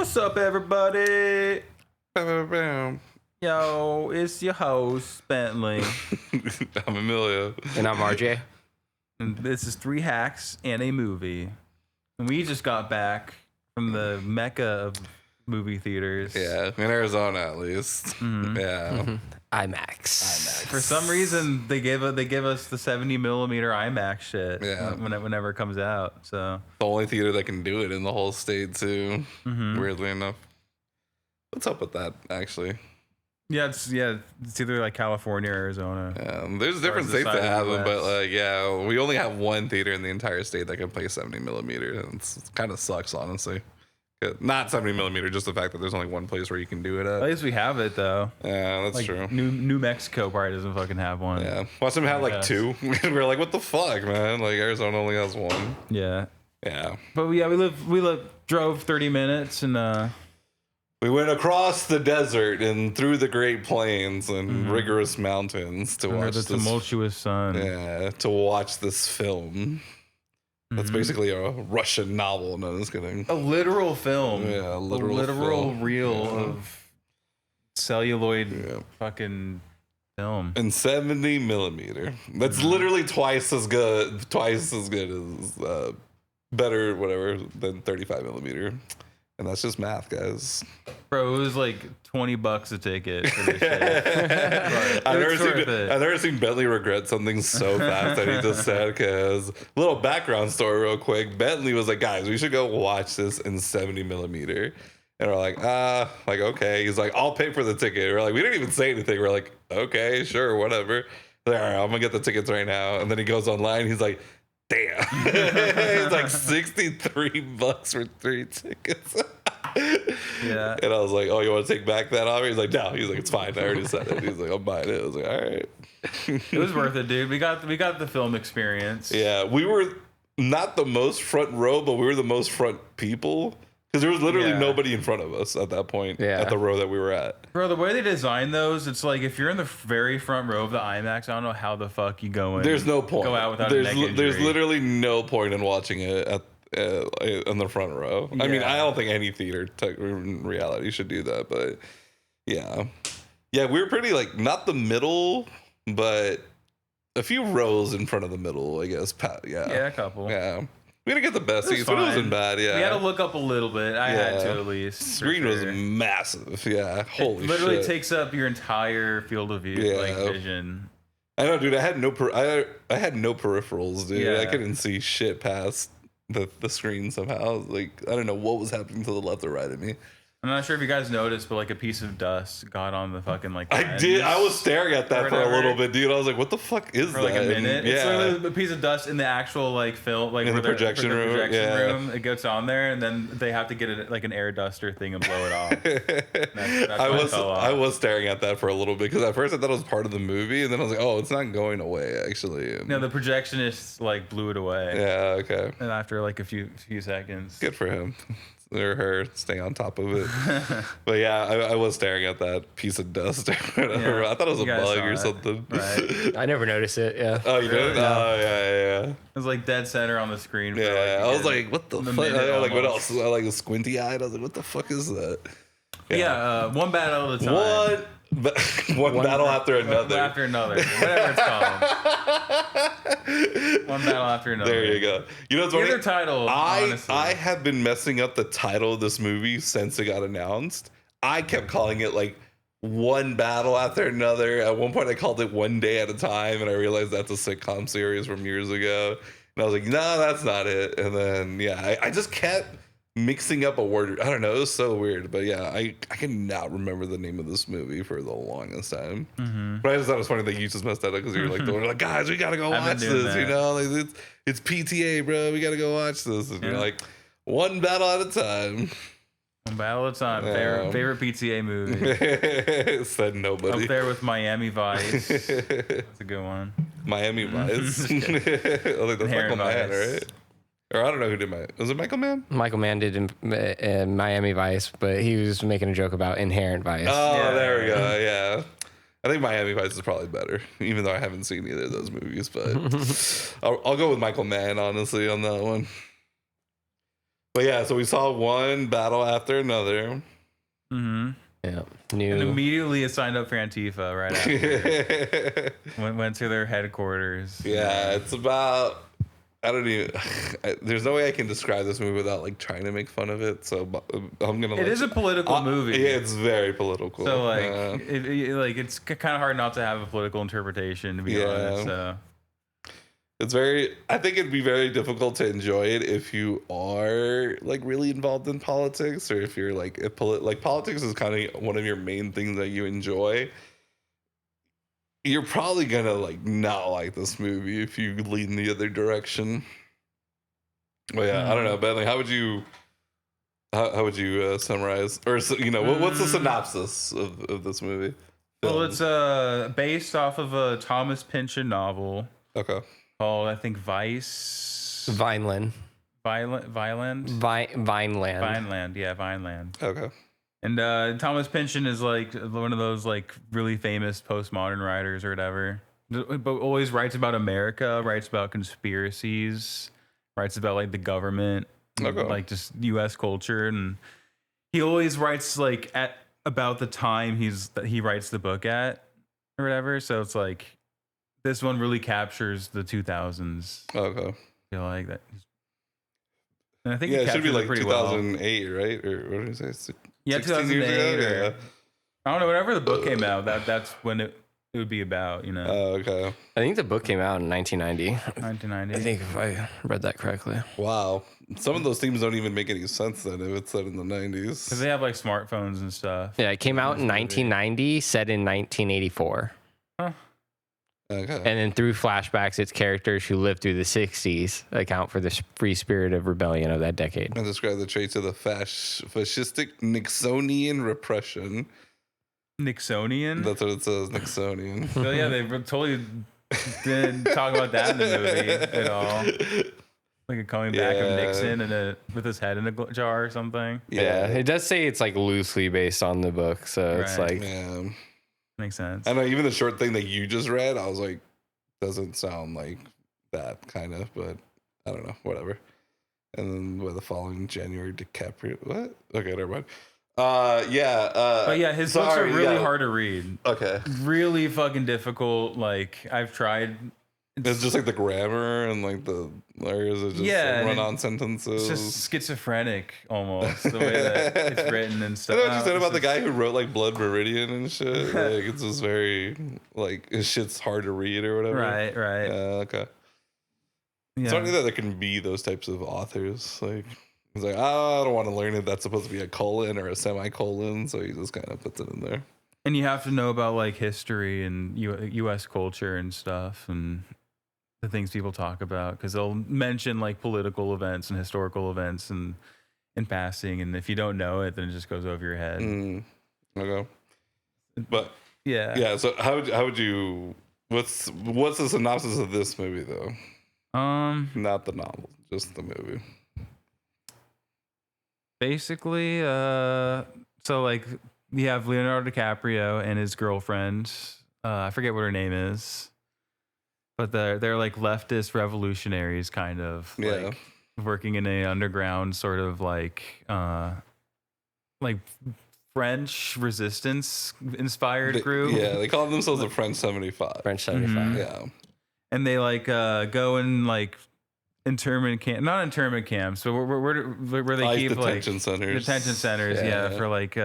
What's up, everybody? Yo, it's your host, Bentley. I'm Emilio. And I'm RJ. And this is 3 Hacks and a Movie. And we just got back from the mecca of movie theaters. Yeah, in Arizona at least. Mm-hmm. Yeah. Mm-hmm. IMAX. For some reason, they give us the 70 millimeter IMAX shit. Yeah. Whenever it comes out. So The only theater that can do it in the whole state too. Mm-hmm. Weirdly enough. What's up with that, actually? yeah, it's either like California or Arizona. There's different the states side that of have the them, but West. like, yeah, we only have one theater in the entire state that can play 70 millimeter. And it kind of sucks, honestly. Not 70 millimeter, just the fact that there's only one place where you can do it At at. least we have it though. Yeah, that's Like true. New Mexico probably doesn't fucking have one. Yeah, watch them have like Yes. 2. We're like, what the fuck, man? Like Arizona only has 1. Yeah. Yeah. But yeah, we drove 30 minutes and We went across the desert and through the Great Plains and rigorous mountains to under watch the this. tumultuous sun. Yeah, to watch this film. That's basically a Russian novel. No, just kidding. A literal film. Yeah, a literal literal film. reel Yeah. of celluloid Yeah. fucking film. And 70 millimeter. That's literally twice as good as better, whatever, than 35 millimeter. And that's just math, guys. Bro, it was like $20 a ticket for this shit. I've It's worth it. never seen Bentley regret something so fast that he just said, because little background story real quick. Bentley was like, guys, we should go watch this in 70 millimeter. And we're like, okay. He's like, I'll pay for the ticket. We're like, we didn't even say anything. We're like, okay, sure, whatever. Like, all right, I'm gonna get the tickets right now. And then he goes online. He's like, damn. It's like $63 for 3 tickets. Yeah. And I was like, oh, you want to take back that offer? He's like, no. He's like, it's fine. I already said it. He's like, I'm buying it. I was like, all right. It was worth it, dude. We got the film experience. Yeah, we were not the most front row, but we were the most front people. Because there was literally Yeah. nobody in front of us at that point, Yeah. at the row that we were at. Bro, the way they designed those, it's like if you're in the very front row of the IMAX, I don't know how the fuck you go in. There's no point. Go out without a neck There's injury. literally no point in watching it at in the front row. I mean, Yeah. I don't think any theater in reality should do that, but yeah. Yeah, we were pretty like, not the middle, but a few rows in front of the middle, I guess. Yeah, a couple. Yeah. We didn't get the best It was seats, but it fine. wasn't bad. Yeah. We had to look up a little bit. I had Yeah. to at least. for Screen was sure. massive. Yeah. Holy It literally shit. takes up your entire field of view, Yeah. like vision. I know, dude. I had no peripherals, dude. Yeah. I couldn't see shit past the screen somehow. Like, I don't know what was happening to the left or right of me. I'm not sure if you guys noticed, but like a piece of dust got on the fucking like. I did. I was staring at that Or for a whatever. little bit, dude. I was like, "What the fuck is for that?" like a minute. And, It's yeah. literally a piece of dust in the actual like film, like In where the projection room, yeah. room. It gets on there, and then they have to get it like an air duster thing and blow it off. That's why it fell off. I was staring at that for a little bit because at first I thought it was part of the movie, and then I was like, "Oh, it's not going away, actually." And, No, the projectionist like blew it away. yeah. Okay. And after like a few seconds. Good for him. Or her staying on top of it. But yeah, I was staring at that piece of dust or whatever. Yeah, I thought it was a you guys bug saw or it. something. Right. I never noticed it. Yeah. Oh, you did? Really? Oh, yeah. It was like dead center on the screen. For, Yeah, like, I was a good- like, what the a fuck? minute Like, what almost. else? I like squinty eyed. I was like, what the fuck is that? Yeah, one battle at a time. One battle after another. One after another. Whatever it's called. One battle after another. There you go. You know what's funny? Either title, honestly. I have been messing up the title of this movie since it got announced. I kept calling it like one battle after another. At one point, I called it One Day at a Time, and I realized that's a sitcom series from years ago. And I was like, no, that's not it. And then, yeah, I just kept mixing up a word. I don't know. It was so weird. But yeah, I cannot remember the name of this movie for the longest time. Mm-hmm. But I just thought it was funny that you just messed that up because you were like, like, guys, we got to go I've been watch doing this. You that. know, like, it's PTA, bro. We got to go watch this. And you're like, one battle at a time. One battle at a time. Favorite PTA movie. Said nobody. Up there with Miami Vice. That's a good one. Miami Vice. I think that's Inherent Michael Mann, Vice. right? Or I don't know who did was it Michael Mann? Michael Mann did in Miami Vice, but he was making a joke about Inherent Vice. Oh, Yeah. there we go. Yeah. I think Miami Vice is probably better, even though I haven't seen either of those movies. But I'll go with Michael Mann, honestly, on that one. But yeah, so we saw one battle after another. Mm-hmm. Yeah. And New. immediately it signed up for Antifa right after. went to their headquarters. Yeah, it's about. I don't even. There's no way I can describe this movie without like trying to make fun of it. So I'm gonna. It is a political movie. Yeah, it's very political. So like, it's kind of hard not to have a political interpretation, to be honest. So. It's very. I think it'd be very difficult to enjoy it if you are like really involved in politics, or if you're like like politics is kind of one of your main things that you enjoy. You're probably gonna like not like this movie if you lean the other direction. Well, yeah, I don't know, Bentley. How would you summarize, or what's the synopsis of this movie? Well, it's based off of a Thomas Pynchon novel. Okay. Called, I think, Vineland. Vineland. Yeah, Vineland. Okay. And Thomas Pynchon is like one of those like really famous postmodern writers or whatever, but always writes about America, writes about conspiracies, writes about like the government, like just U.S. culture, and he always writes like about the time he writes the book at or whatever. So it's like. This one really captures the 2000s. Okay. I feel like that. And I think it should be like pretty 2008, right? Or what did I say? Yeah, 2008. Or, I don't know. Whenever the book came out, that's when it would be about. Oh, okay. I think the book came out in 1990. 1990. I think if I read that correctly. Wow. Some of those themes don't even make any sense then if it's set in the 90s. Because they have like smartphones and stuff. Yeah, it came out in 1990, set in 1984. Huh. Okay. And then through flashbacks, its characters who lived through the 60s account for the free spirit of rebellion of that decade. And describe the traits of the fascistic Nixonian repression. Nixonian? That's what it says, Nixonian. So yeah, they totally didn't talk about that in the movie at all. Like a coming back of Nixon and with his head in a jar or something. Yeah, it does say it's like loosely based on the book, so it's like makes sense. I know even the short thing that you just read, I was like, doesn't sound like that kind of, but I don't know, whatever. And then by the following January, DiCaprio. What? Okay, never mind. But yeah, his books are really hard to read. Okay. Really fucking difficult. Like I've tried. It's just like the grammar and like or is it just run-on sentences? It's just schizophrenic almost the way that it's written and stuff. I know what you said about the guy who wrote like Blood Meridian and shit. Like it's just very like his shit's hard to read or whatever. Right. Okay. Yeah. It's funny that there can be those types of authors. Like he's like, I don't want to learn if that's supposed to be a colon or a semicolon, so he just kind of puts it in there. And you have to know about like history and U.S. culture and stuff and the things people talk about, because they'll mention like political events and historical events and in passing, and if you don't know it, then it just goes over your head. Okay. But yeah. So how would you? What's the synopsis of this movie though? Not the novel, just the movie. Basically, so like you have Leonardo DiCaprio and his girlfriend. I forget what her name is. But they're like leftist revolutionaries, kind of like working in a underground sort of like French resistance inspired group. Yeah, they call themselves the French 75. French 75. Mm-hmm. Yeah, and they like go in like internment camp, not internment camps, but where they keep detention centers. Detention centers, for like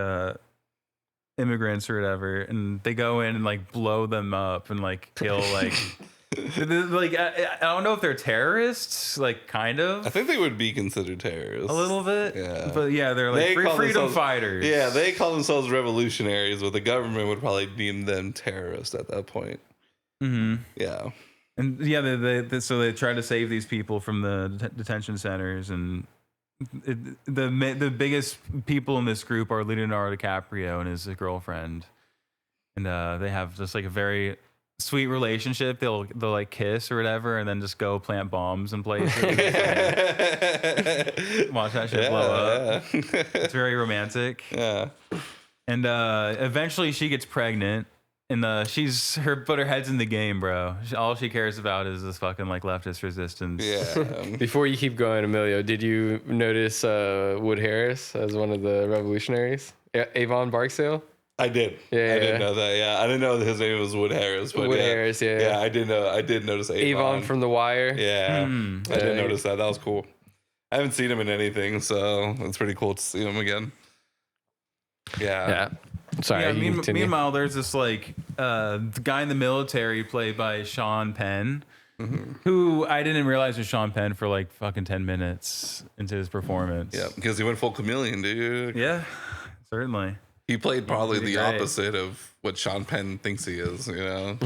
immigrants or whatever, and they go in and like blow them up and like kill like. Like I don't know if they're terrorists, like kind of. I think they would be considered terrorists a little bit. Yeah, but yeah, they're like freedom fighters. Yeah, they call themselves revolutionaries, but the government would probably deem them terrorists at that point. Mm-hmm. Yeah, and yeah, so they try to save these people from the detention centers, and the biggest people in this group are Leonardo DiCaprio and his girlfriend, and they have just like a very sweet relationship. They'll like kiss or whatever, and then just go plant bombs in places. Watch that shit blow up. It's very romantic. Yeah. And eventually she gets pregnant, but her head's in the game, bro. All she cares about is this fucking like leftist resistance. Yeah. Before you keep going, Emilio, did you notice Wood Harris as one of the revolutionaries? Avon Barksdale? I did. Yeah, I didn't know that. Yeah, I didn't know that his name was Wood Harris. But Wood yeah. Harris, yeah. Yeah, I did know. I did notice Avon from The Wire. Yeah, I did Yeah. notice that. That was cool. I haven't seen him in anything, so it's pretty cool to see him again. Yeah. Yeah. Sorry. Yeah, you continue. meanwhile, there's this like the guy in the military played by Sean Penn, who I didn't realize was Sean Penn for like fucking 10 minutes into his performance. Yeah, because he went full chameleon, dude. Yeah, certainly. He played probably Pretty the great. opposite of what Sean Penn thinks he is, you know?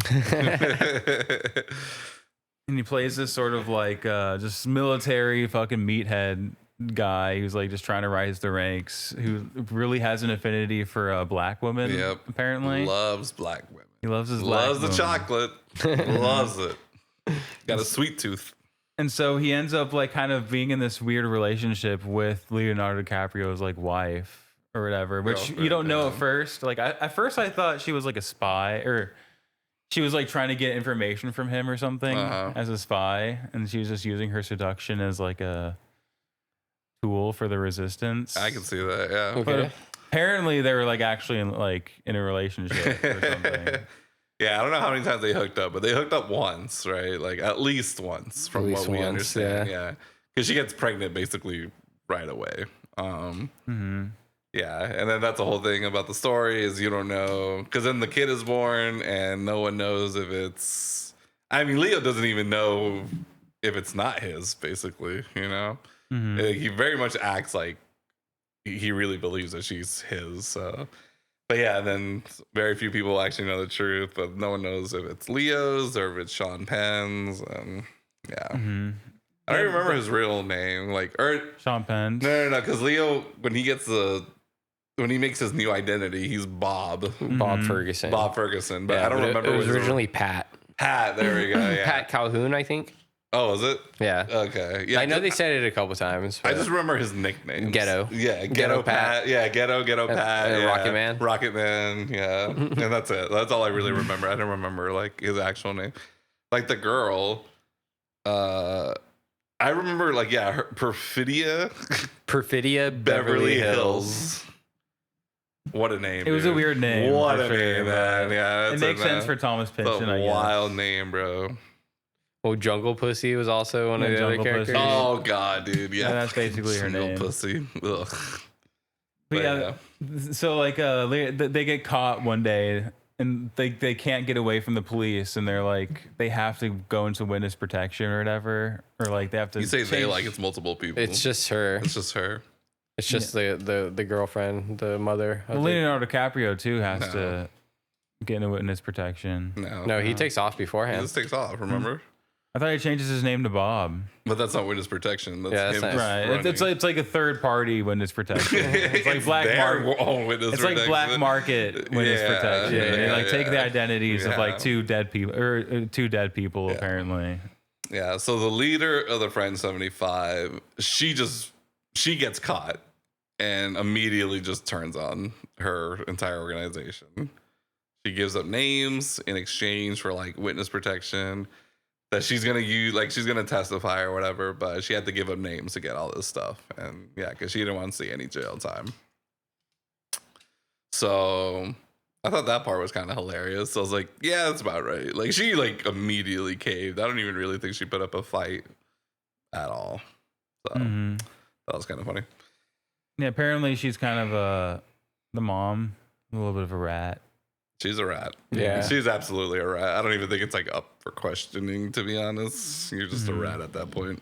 And he plays this sort of like just military fucking meathead guy who's like just trying to rise the ranks, who really has an affinity for a black woman. Yep. Apparently, Loves black women. he loves his black Loves the woman. chocolate. Loves it. Got a sweet tooth. And so he ends up like kind of being in this weird relationship with Leonardo DiCaprio's like wife or whatever, which Girlfriend, you don't know yeah. at first. Like at first I thought she was like a spy, or she was like trying to get information from him or something as a spy, and she was just using her seduction as like a tool for the resistance. I can see that, yeah. But Okay. apparently they were like actually in a relationship or something. Yeah, I don't know how many times they hooked up, but they hooked up once, right? Like at least once, from At least what we once, understand. Yeah, because she gets pregnant basically right away. Yeah, and then that's the whole thing about the story is you don't know, because then the kid is born and no one knows if it's. I mean, Leo doesn't even know if it's not his. Basically, you know, he very much acts like he really believes that she's his. So. But yeah, then very few people actually know the truth, but no one knows if it's Leo's or if it's Sean Penn's. And yeah, I don't even remember his real name. Sean Penn. No, because Leo, when he makes his new identity, he's Bob Bob Ferguson. Bob Ferguson. But Yeah, I don't remember. It was his originally Pat. Pat. There we go. Yeah. Pat Calhoun, I think. Oh, is it? Yeah. Okay. Yeah. I know they said it a couple times. I but- just remember his nicknames. Ghetto. Yeah, Ghetto Ghetto Pat. Pat. Yeah, Ghetto Pat. and yeah. Rocket Man. Rocket Man, yeah. And that's it. That's all I really remember. I don't remember like his actual name. Like the girl, I remember like, yeah, her Perfidia Perfidia Beverly Hills. What a name. It was a dude. weird name. What for a sure, name, man. Yeah. It makes sense for Thomas It's Pynchon, I a guess. wild name, bro. Well, Jungle Pussy was also one of Yeah, the other Jungle characters. Pussy. Oh, God, dude. Yeah. Yeah, that's basically her Single name. pussy. Ugh. But But yeah, so like they get caught one day and they can't get away from the police, and they're like they have to go into witness protection or whatever, or like they have to. You say they change- like it's multiple people. It's just her. It's just her. It's just the girlfriend, the mother. Well, Leonardo DiCaprio too has No. to get into witness protection. No, he takes off He beforehand. just takes off, remember? I thought he changes his name to Bob. But that's not witness protection. That's Yeah, that's him nice. just Right, it's running. like a third party witness protection. It's like black their market. own witness It's like black protection. market witness Yeah, protection. yeah, They like take the yeah. identities of Yeah. like two dead people Yeah. apparently. Yeah, so the leader of the Friend 75, she gets caught and immediately just turns on her entire organization. She gives up names in exchange for like witness protection that she's gonna use, like she's gonna testify or whatever, but she had to give up names to get all this stuff. And yeah, because she didn't want to see any jail time. So I thought that part was kind of hilarious. So I was like, yeah, that's about right. Like she like immediately caved. I don't even really think she put up a fight at all. So that was kind of funny. Yeah, apparently she's kind of the mom, a little bit of a rat. She's a rat. Yeah. She's absolutely a rat. I don't even think it's like up for questioning, to be honest. You're just a rat at that point.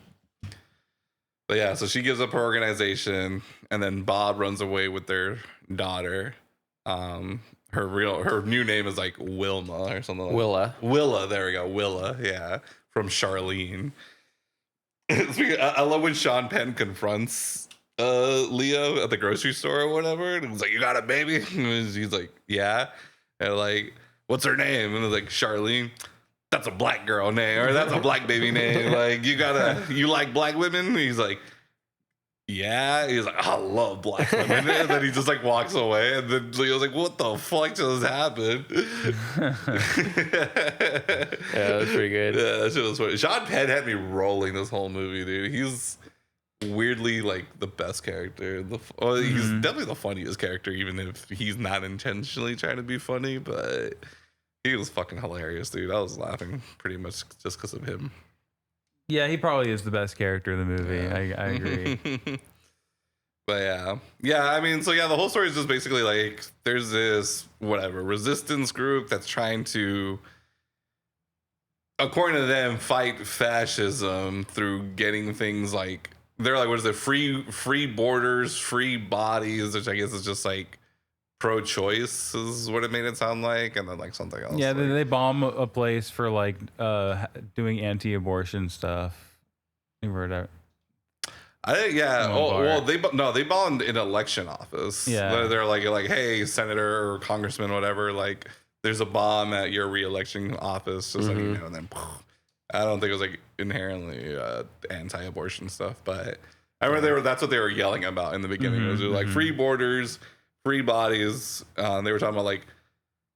But yeah, so she gives up her organization, and then Bob runs away with their daughter. Her new name is like Wilma or something like Willa. Willa, there we go. Willa, yeah. From Charlene. I love when Sean Penn confronts Leo at the grocery store or whatever. And he's like, "You got a baby?" And he's like, "Yeah." And like, "What's her name?" And it's like, "Charlene." "That's a black girl name, or that's a black baby name. Like, you like black women?" And he's like, yeah. He's like, I love black women. And then he just like walks away. And then Leo's like, what the fuck just happened? Yeah, that's pretty good. Yeah, that shit was funny. Sean Penn had me rolling this whole movie, dude. He's weirdly like the best character. He's definitely the funniest character, even if he's not intentionally trying to be funny. But he was fucking hilarious, dude. I was laughing pretty much just because of him. Yeah, he probably is the best character in the movie. Yeah. I agree. But yeah, I mean, so yeah, the whole story is just basically like there's this whatever resistance group that's trying to, according to them, fight fascism through getting things like they're like, what is it, free borders, free bodies, which I guess is just like pro-choice is what it made it sound like, and then like something else. Yeah, like, they bomb a place for like doing anti-abortion stuff. You heard that? I think yeah. One Well, bar. they bombed an election office. Yeah. They're like, hey, senator or congressman, whatever. Like, there's a bomb at your re-election office, just letting you know. And then, I don't think it was like inherently anti-abortion stuff, but I remember that's what they were yelling about in the beginning. It was like free borders, free bodies. They were talking about like,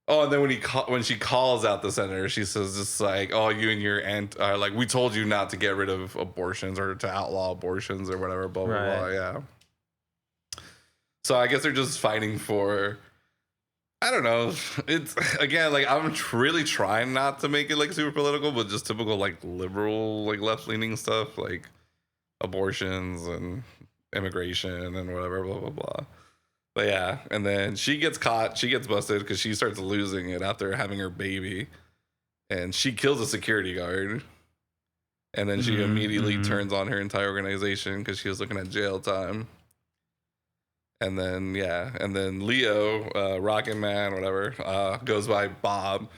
oh, and then when she calls out the senator, she says just like, oh, you and your aunt are like, we told you not to get rid of abortions or to outlaw abortions or whatever, blah blah blah. Yeah. So I guess they're just fighting for. I don't know. It's again like I'm really trying not to make it like super political, but just typical like liberal, like left leaning stuff, like abortions and immigration and whatever, blah blah blah. But yeah, and then she gets caught. She gets busted because she starts losing it after having her baby, and she kills a security guard. And then she immediately turns on her entire organization because she was looking at jail time. And then Leo, Rocket Man, whatever, goes by Bob.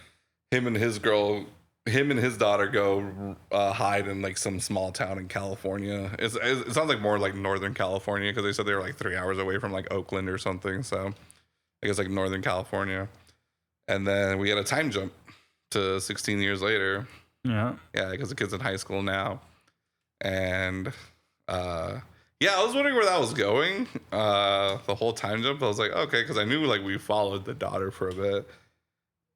Him and his daughter go hide in like some small town in California. It sounds like more like Northern California because they said they were like 3 hours away from like Oakland or something. So I guess like Northern California. And then we get a time jump to 16 years later. Yeah. Yeah, because the kid's in high school now. And yeah, I was wondering where that was going. The whole time jump. I was like, okay, because I knew like we followed the daughter for a bit.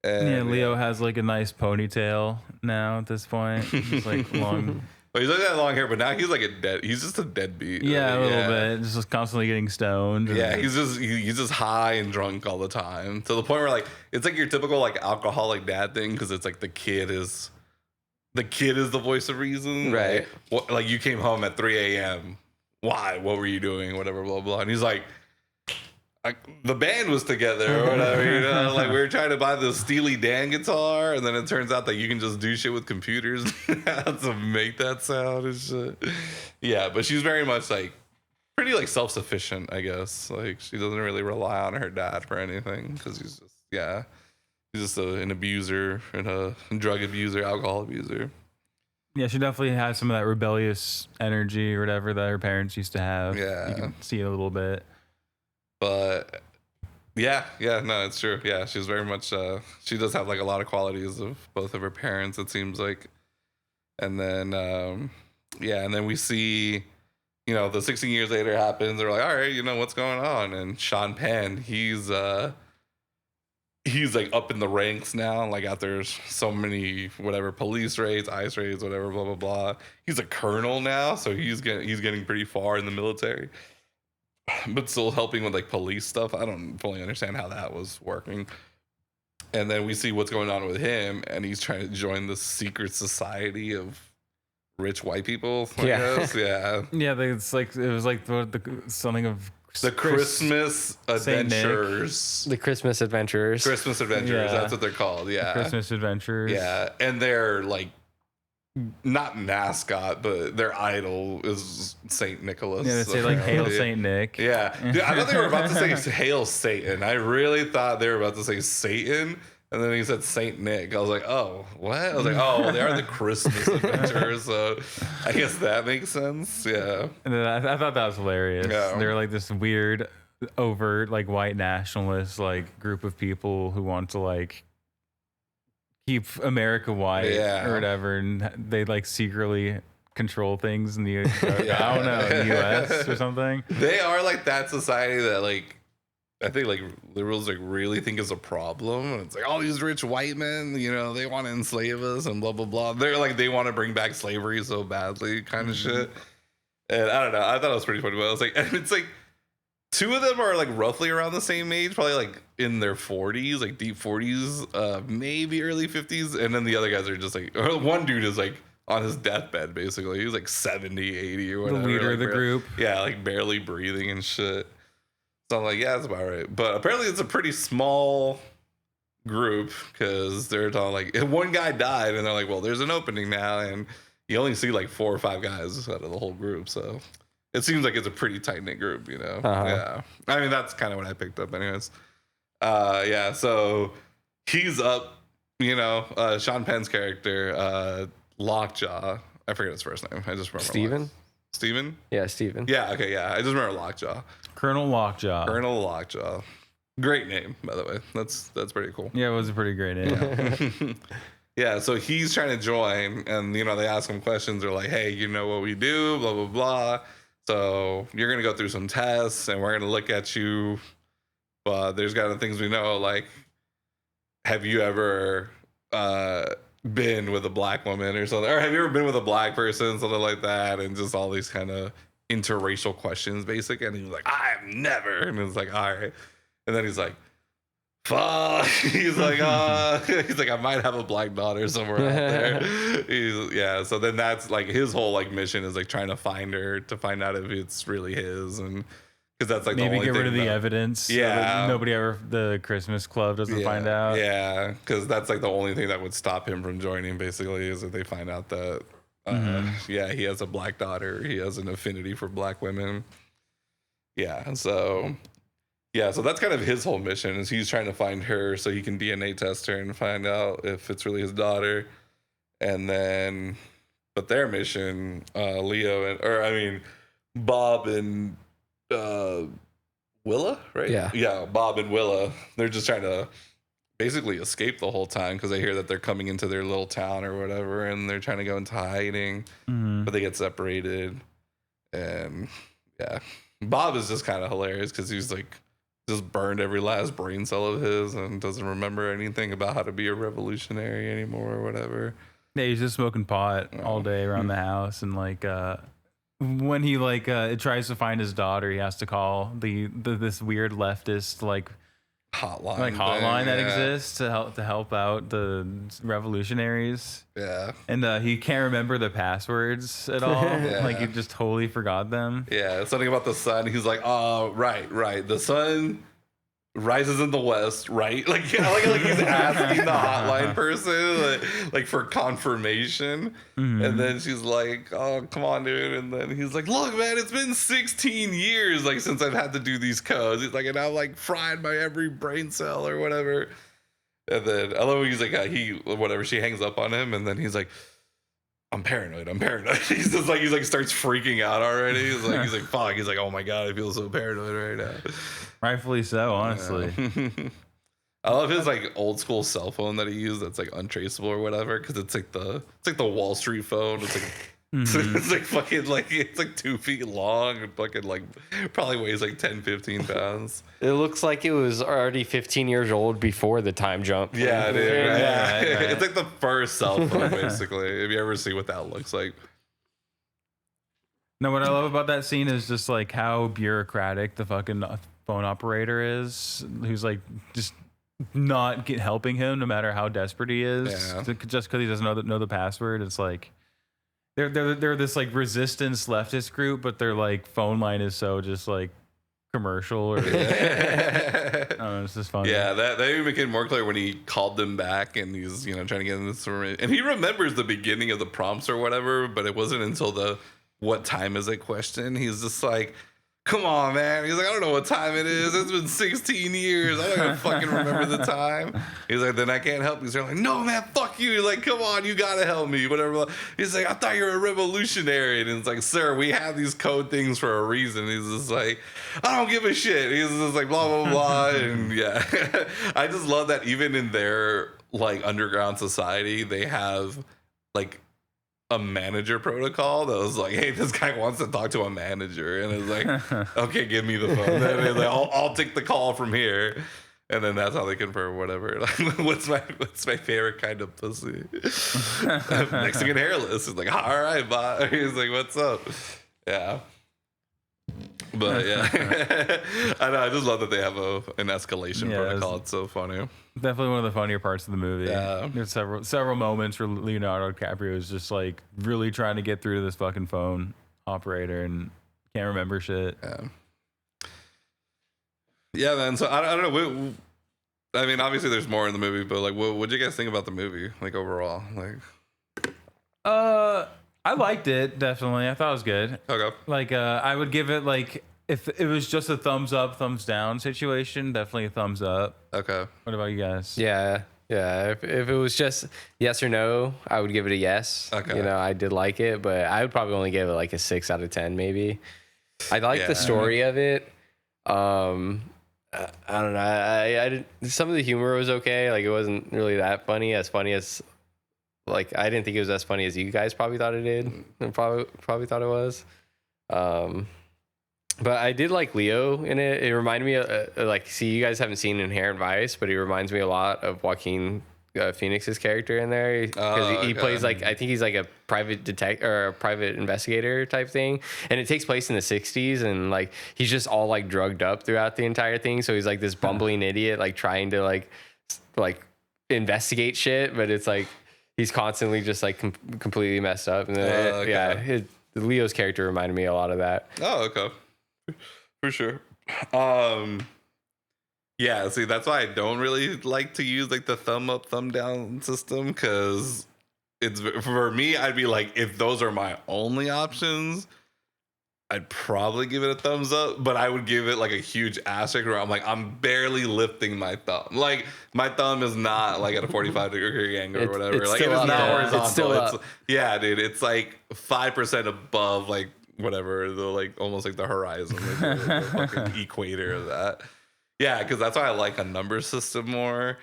And, Yeah, Leo has like a nice ponytail now at this point. He's like long. But he's like that long hair, but now he's like he's just a deadbeat. Yeah, a little bit. Just constantly getting stoned. Yeah, he's just high and drunk all the time to the point where like it's like your typical like alcoholic dad thing because it's like the kid is the voice of reason, Right. Like you came home at 3 a.m. Why? What were you doing? Whatever, blah blah. And he's like the band was together or whatever, you know, like we were trying to buy the Steely Dan guitar, and then it turns out that you can just do shit with computers to make that sound and shit. Yeah, but she's very much like pretty like self-sufficient, I guess. Like she doesn't really rely on her dad for anything because he's just an abuser and a drug abuser, alcohol abuser. Yeah, she definitely has some of that rebellious energy or whatever that her parents used to have. Yeah. You can see it a little bit. But no, it's true. Yeah, she's very much she does have like a lot of qualities of both of her parents, it seems like. And then and then we see, you know, the 16 years later happens. They're like, all right, you know, what's going on? And Sean Penn, he's like up in the ranks now, like after so many whatever police raids, ICE raids, whatever, blah blah blah. He's a colonel now, so he's getting pretty far in the military. But still helping with like police stuff. I don't fully understand how that was working. And then we see what's going on with him, and he's trying to join the secret society of rich white people. I guess. Yeah. Yeah, it's like it was like the something of The Christmas Adventures. The Christmas Adventurers. Christmas Adventures. Yeah. That's what they're called. Yeah. Christmas Adventures. Yeah, and they're like not mascot, but their idol is Saint Nicholas. Yeah, they say like Hail apparently. Saint Nick. Yeah, dude, I thought they were about to say Hail Satan. I really thought they were about to say Satan, and then he said Saint Nick. I was like, oh, what? I was like, oh, they are the Christmas Adventures, so I guess that makes sense. Yeah. And then I thought that was hilarious. Yeah. They're like this weird, overt, like white nationalist, like group of people who want to like keep America white Yeah. or whatever, and they like secretly control things in the I don't know, in the US or something. They are like that society that like I think like liberals like really think is a problem. And it's like all these rich white men, you know, they want to enslave us and blah blah blah. They're like they want to bring back slavery so badly, kind of shit. And I don't know. I thought it was pretty funny. But I was like, and it's like two of them are like roughly around the same age, probably like in their 40s, like deep 40s, maybe early 50s, and then the other guys are just like, or one dude is like on his deathbed basically. He's like 70, 80 or whatever. The leader of the group. Yeah, like barely breathing and shit. So I'm like, yeah, that's about right. But apparently it's a pretty small group because they're talking like one guy died and they're like, well, there's an opening now. And you only see like 4 or 5 guys out of the whole group. So it seems like it's a pretty tight knit group, you know? Yeah. I mean, that's kind of what I picked up anyways. Yeah. So he's up, you know, Sean Penn's character, Lockjaw. I forget his first name. I just remember Steven? Steven? Yeah, Steven. Yeah. Okay. Yeah. I just remember Lockjaw. Colonel Lockjaw. Colonel Lockjaw. Great name, by the way. That's pretty cool. Yeah, it was a pretty great name. Yeah, so he's trying to join, and you know they ask him questions. They're like, "Hey, you know what we do? Blah blah blah. So you're gonna go through some tests, and we're gonna look at you. But there's kind of things we know, like, have you ever been with a black woman or something, or have you ever been with a black person, something like that, and just all these kind of interracial questions, basically." And he's like, "I've never," and it's like, "All right." And then he's like, fuck. He's like, I might have a black daughter somewhere out there. Yeah. So then that's like his whole like mission is like trying to find her to find out if it's really his, and because that's like maybe the only get rid thing of the that, evidence. Yeah. So that nobody ever, the Christmas club doesn't find out. Yeah. Because that's like the only thing that would stop him from joining, basically, is if they find out that, yeah, he has a black daughter. He has an affinity for black women. Yeah. And so. Yeah, so that's kind of his whole mission is he's trying to find her so he can DNA test her and find out if it's really his daughter. And then, but their mission, Bob and Willa, right? Yeah. Yeah, Bob and Willa, they're just trying to basically escape the whole time because they hear that they're coming into their little town or whatever, and they're trying to go into hiding, but they get separated. And yeah, Bob is just kind of hilarious because he's like, just burned every last brain cell of his and doesn't remember anything about how to be a revolutionary anymore or whatever. Yeah, he's just smoking pot all day around the house, and like when he like tries to find his daughter, he has to call this weird leftist like hotline that exists to help out the revolutionaries. Yeah. And he can't remember the passwords at all. Yeah. Like he just totally forgot them. Yeah, it's something about the sun. He's like, oh, right. The sun rises in the west, right? Like, yeah, like he's asking the hotline person like for confirmation. And then she's like, oh, come on, dude. And then he's like, look, man, it's been 16 years like since I've had to do these codes. He's like, and I'm like fried by every brain cell or whatever. And then I love when he's like, she hangs up on him, and then he's like, I'm paranoid. He's like starts freaking out already. He's like, fuck. He's like, oh my God, I feel so paranoid right now. Rightfully so, honestly. Yeah. I love his like old school cell phone that he used that's like untraceable or whatever, because it's like the Wall Street phone. It's like it's like fucking like it's like 2 feet long and fucking like probably weighs like 10-15 pounds. It looks like it was already 15 years old before the time jump. Yeah, dude. Right? Yeah, right. It's like the first cell phone, basically. If you ever see what that looks like. No, what I love about that scene is just like how bureaucratic the fucking phone operator is, who's like just not helping him no matter how desperate he is. Yeah. Just because he doesn't know the password. It's like they're this like resistance leftist group, but their like phone line is so just like commercial or I don't know, it's just funny. Yeah, that even became more clear when he called them back and he's trying to get in this room, and he remembers the beginning of the prompts or whatever, but it wasn't until the what time is it question. He's just like, come on, man. He's like, I don't know what time it is. It's been 16 years. I don't even fucking remember the time. He's like, then I can't help you. He's like, no, man, fuck you. He's like, come on, you gotta help me. Whatever. He's like, I thought you were a revolutionary. And it's like, sir, we have these code things for a reason. He's just like, I don't give a shit. He's just like, blah, blah, blah. And yeah, I just love that even in their like underground society, they have like a manager protocol that was like, hey, this guy wants to talk to a manager, and it's like, okay, give me the phone. And it's like, I'll take the call from here. And then that's how they confirm whatever. Like, what's my favorite kind of pussy? Mexican hairless. He's like, all right, bye. He's like, what's up? Yeah. But yeah, I know. I just love that they have an escalation protocol. It's so funny. Definitely one of the funnier parts of the movie. Yeah. There's several moments where Leonardo DiCaprio is just like really trying to get through to this fucking phone operator and can't remember shit. Yeah. Yeah, man. So I don't know. I mean, obviously there's more in the movie, but like, what do you guys think about the movie, like overall? Like, I liked it definitely. I thought it was good. okay. Like, I would give it like if it was just a thumbs up, thumbs down situation, definitely a thumbs up. Okay. What about you guys? Yeah. If it was just yes or no, I would give it a yes. Okay. You know, I did like it, but I would probably only give it like a 6 out of 10, maybe. I like the story of it. I don't know. I didn't, some of the humor was okay. Like, it wasn't really that funny as like, I didn't think it was as funny as you guys probably thought it did. And probably thought it was. But I did like Leo in it. It reminded me of, like, see, you guys haven't seen Inherent Vice, but he reminds me a lot of Joaquin Phoenix's character in there, because he plays like, I think he's like a private detective or a private investigator type thing, and it takes place in the 60s, and like he's just all like drugged up throughout the entire thing, so he's like this bumbling idiot like trying to like investigate shit, but it's like he's constantly just like completely messed up, and then Leo's character reminded me a lot of that. Oh, okay. For sure. Yeah, see, that's why I don't really like to use like the thumb up, thumb down system, because it's, for me, I'd be like, if those are my only options, I'd probably give it a thumbs up, but I would give it like a huge asterisk where I'm like, I'm barely lifting my thumb. Like, my thumb is not like at a 45-degree angle or whatever. It's like, still it is up not there. horizontal. It's still up. Yeah, dude, it's like 5% above like whatever, the like almost like the horizon, like the fucking equator of that. Yeah, because that's why I like a number system more.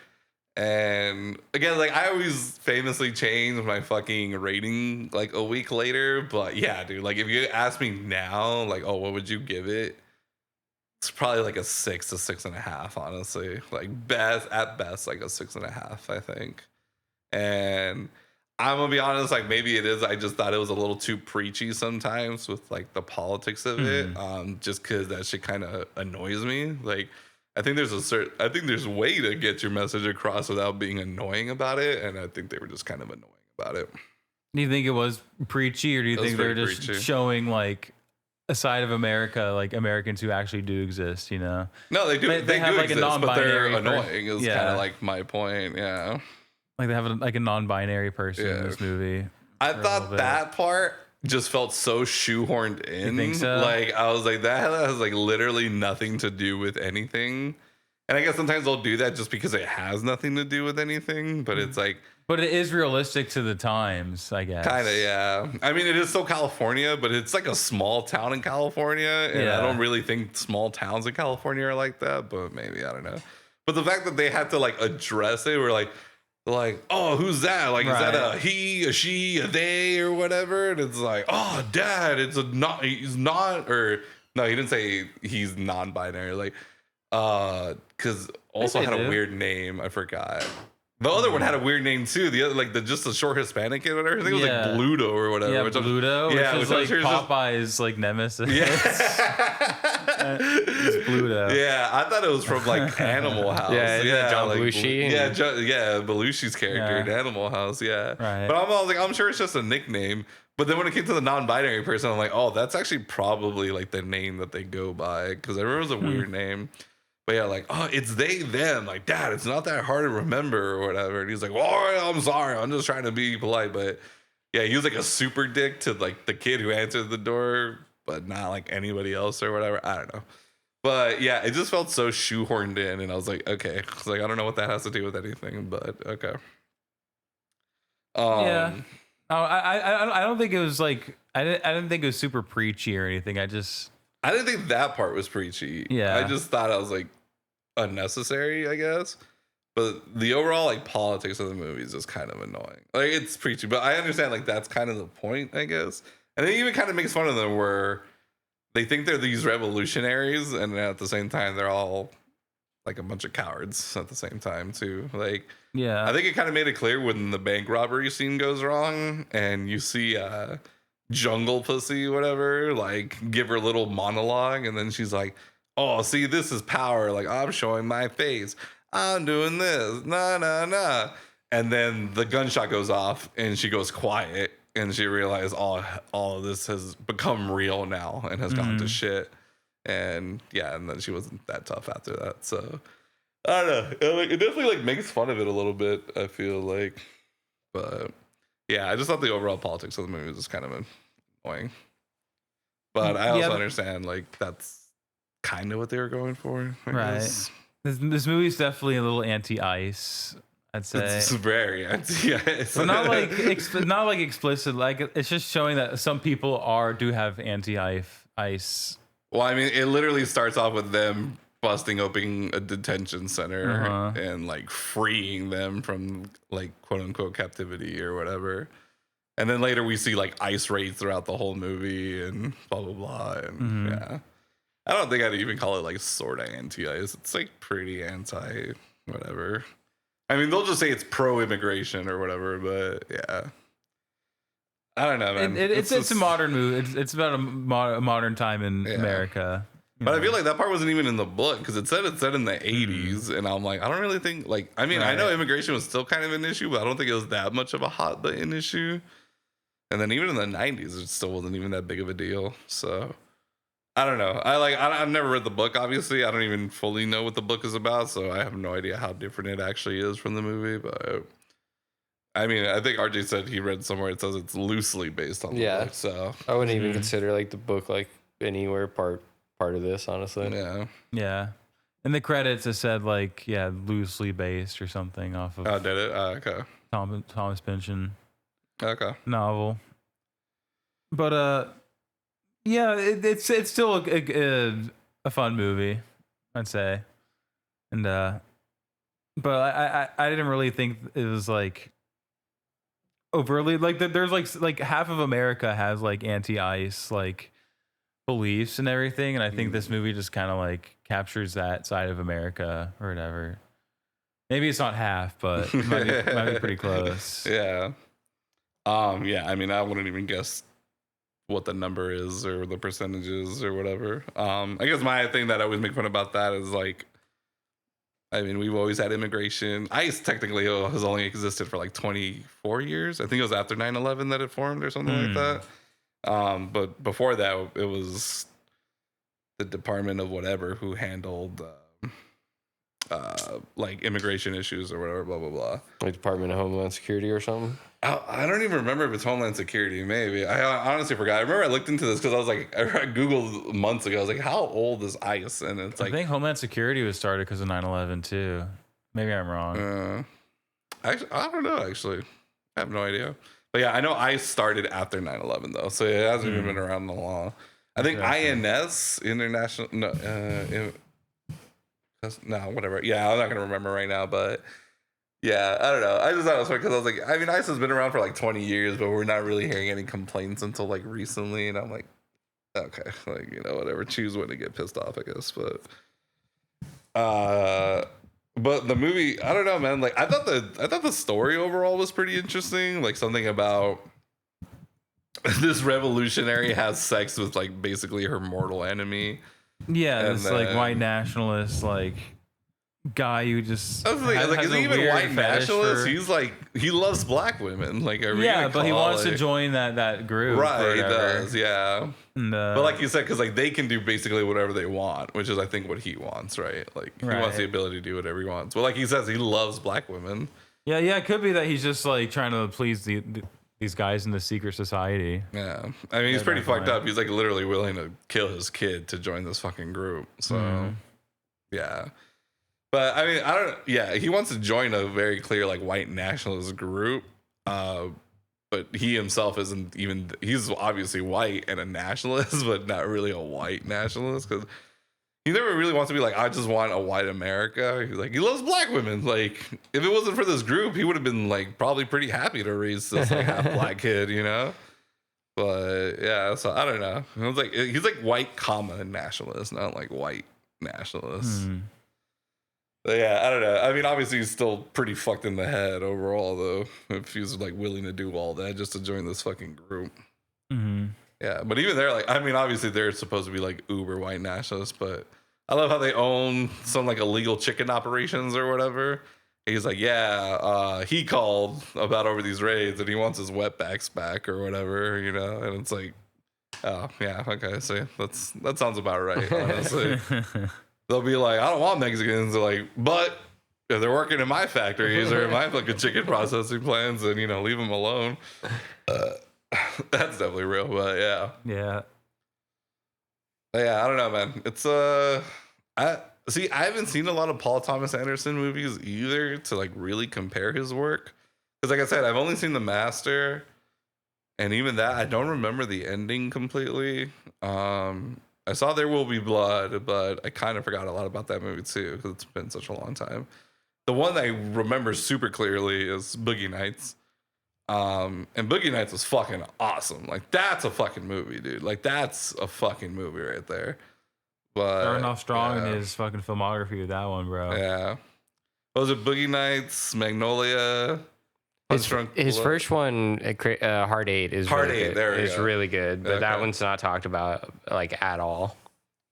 And again, like, I always famously change my fucking rating like a week later. But yeah, dude, like, if you ask me now, like, oh, what would you give it? It's probably like a 6 to 6.5, honestly. Like, at best, like a 6.5, I think. And I'm gonna be honest, like, maybe it is. I just thought it was a little too preachy sometimes with like the politics of it. Just because that shit kind of annoys me. Like, I think there's a way to get your message across without being annoying about it, and I think they were just kind of annoying about it. Do you think it was preachy, or do you think they're just showing like a side of America, like Americans who actually do exist? You know? No, they do. They have do like exist, a but they're non-binary annoying. Is kind of like my point. Yeah. Like, they have like a non-binary person in this movie. I thought that part just felt so shoehorned in. You think so? Like, I was like, that has like literally nothing to do with anything. And I guess sometimes they'll do that just because it has nothing to do with anything. But it's like, but it is realistic to the times, I guess. Kind of, yeah. I mean, it is still California, but it's like a small town in California. And I don't really think small towns in California are like that. But maybe, I don't know. But the fact that they had to like address it, we're like, oh, who's that? Like, is that a he, a she, a they, or whatever? And it's like, oh, dad, he's not, or no, he didn't say he's non-binary. Like, because also had a weird name. I forgot. The other one had a weird name too. The other, like, just the short Hispanic kid, whatever. I think it was like Bluto or whatever. Yeah, Bluto. Yeah, which is like Popeye's like nemesis. Yeah. It's Bluto. Yeah, I thought it was from like Animal House. Yeah, John like, Belushi. Belushi's character in Animal House. Yeah, right. But I was like, I'm sure it's just a nickname. But then when it came to the non-binary person, I'm like, oh, that's actually probably like the name that they go by, because I remember it was a weird name. But yeah, like, oh, it's they, them. Like, dad, it's not that hard to remember or whatever. And he's like, well, I'm sorry. I'm just trying to be polite. But yeah, he was like a super dick to like the kid who answered the door, but not like anybody else or whatever. I don't know. But yeah, it just felt so shoehorned in. And I was like, okay. I was like, I don't know what that has to do with anything, but okay. Yeah. Oh, I don't think it was like, I didn't think it was super preachy or anything. I didn't think that part was preachy. Yeah. I just thought I was like unnecessary, I guess. But the overall like politics of the movie is just kind of annoying. Like it's preachy, but I understand like that's kind of the point, I guess. And it even kind of makes fun of them where they think they're these revolutionaries, and at the same time they're all like a bunch of cowards at the same time too. Like, Yeah. I think it kind of made it clear when the bank robbery scene goes wrong, and you see Jungle Pussy, whatever, like give her a little monologue, and then she's like, "Oh, see, this is power. Like I'm showing my face. I'm doing this. Nah, nah, nah." And then the gunshot goes off, and she goes quiet, and she realized all of this has become real now and has gone to shit. And yeah, and then she wasn't that tough after that. So I don't know. It definitely like makes fun of it a little bit, I feel like. But yeah, I just thought the overall politics of the movie was just kind of annoying. But I also understand like that's kind of what they were going for. I guess. This movie's definitely a little anti-ice, I'd say. It's very anti-ice. But not like not like explicit. Like it's just showing that some people do have anti-ice. Well, I mean, it literally starts off with them busting open a detention center and like freeing them from like quote unquote captivity or whatever. And then later we see like ice raids throughout the whole movie and blah blah blah. And yeah, I don't think I'd even call it like sort of anti-ice. It's like pretty anti whatever. I mean, they'll just say it's pro-immigration or whatever, but yeah. I don't know, man. It's a modern movie. It's about a modern time in America. But I feel like that part wasn't even in the book because it said in the 80s. And I'm like, I don't really think, like, I mean, I know immigration was still kind of an issue, but I don't think it was that much of a hot button issue. And then even in the 90s, it still wasn't even that big of a deal. So I don't know. I've never read the book, obviously. I don't even fully know what the book is about. So I have no idea how different it actually is from the movie. But I mean, I think RJ said he read somewhere it says it's loosely based on the book. So I wouldn't even consider like the book like anywhere part of this, honestly. Yeah. Yeah. In the credits it said like, loosely based or something off of did it? Okay. Thomas Pynchon novel. But it's still a fun movie, I'd say. And but I didn't really think it was like overly like there's like half of America has like anti-ice like beliefs and everything, and I think this movie just kind of like captures that side of America or whatever. Maybe it's not half, but it might be pretty close. Yeah. Yeah, I mean, I wouldn't even guess what the number is or the percentages or whatever. I guess my thing that I always make fun about that is like, I mean, we've always had immigration. ICE technically has only existed for like 24 years. I think it was after 9/11 that it formed or something like that. But before that, it was the Department of whatever who handled like immigration issues or whatever, blah, blah, blah. Like Department of Homeland Security or something? I don't even remember if it's Homeland Security. Maybe. I honestly forgot. I remember I looked into this because I was like, I Googled months ago. I was like, how old is ICE? And it's like, I think Homeland Security was started because of 9/11 too. Maybe I'm wrong. Actually, I don't know, actually. I have no idea. But yeah, I know ICE started after 9/11 though. So it hasn't even been around that long. I think INS, International, whatever. Yeah, I'm not going to remember right now, but yeah, I don't know. I just thought it was funny because I was like, I mean, ICE has been around for like 20 years, but we're not really hearing any complaints until like recently. And I'm like, okay, like, you know, whatever. Choose when to get pissed off, I guess. But the movie, I don't know, man. Like, I thought the story overall was pretty interesting. Like something about this revolutionary has sex with like basically her mortal enemy. Yeah, this like white nationalist like guy who just like is he even white nationalist? He's like he loves black women. Like but he wants to join that group. Right, he does. Yeah. And, but like you said, because like they can do basically whatever they want, which is I think what he wants, right? Like he wants the ability to do whatever he wants. Well, like he says, he loves black women. Yeah, it could be that he's just like trying to please these guys in the secret society. Yeah, I mean he's pretty fucked up. He's like literally willing to kill his kid to join this fucking group. So yeah. But I mean, I don't. Yeah, he wants to join a very clear like white nationalist group, but he himself isn't even. He's obviously white and a nationalist, but not really a white nationalist because he never really wants to be like, I just want a white America. He's like, he loves black women. Like, if it wasn't for this group, he would have been like probably pretty happy to raise this like half black kid, you know? But yeah, so I don't know. I was like, he's like white comma nationalist, not like white nationalist. But yeah, I don't know. I mean, obviously he's still pretty fucked in the head overall, though. If he's like willing to do all that just to join this fucking group. Yeah, but even they're like, I mean, obviously they're supposed to be like uber white nationalists, but I love how they own some like illegal chicken operations or whatever. He's like, yeah, he called about over these raids and he wants his wetbacks back or whatever, you know? And it's like, oh, yeah, okay, so that sounds about right, honestly. They'll be like, I don't want Mexicans. They're like, but if they're working in my factories or in my fucking chicken processing plants, then, you know, leave them alone. That's definitely real, but yeah. Yeah. But yeah, I don't know, man. It's I haven't seen a lot of Paul Thomas Anderson movies either to like really compare his work. Because like I said, I've only seen The Master, and even that I don't remember the ending completely. I saw There Will Be Blood, but I kind of forgot a lot about that movie too because it's been such a long time. The one I remember super clearly is Boogie Nights. And Boogie Nights was fucking awesome. Like, that's a fucking movie, dude. Like, that's a fucking movie right there. But starting off strong in his fucking filmography with that one, bro. Yeah. What was it? Boogie Nights, Magnolia. His first one, Hard Eight, is Hard really Eight. good. There we It's go. really good, but that Okay. one's not talked about like at all.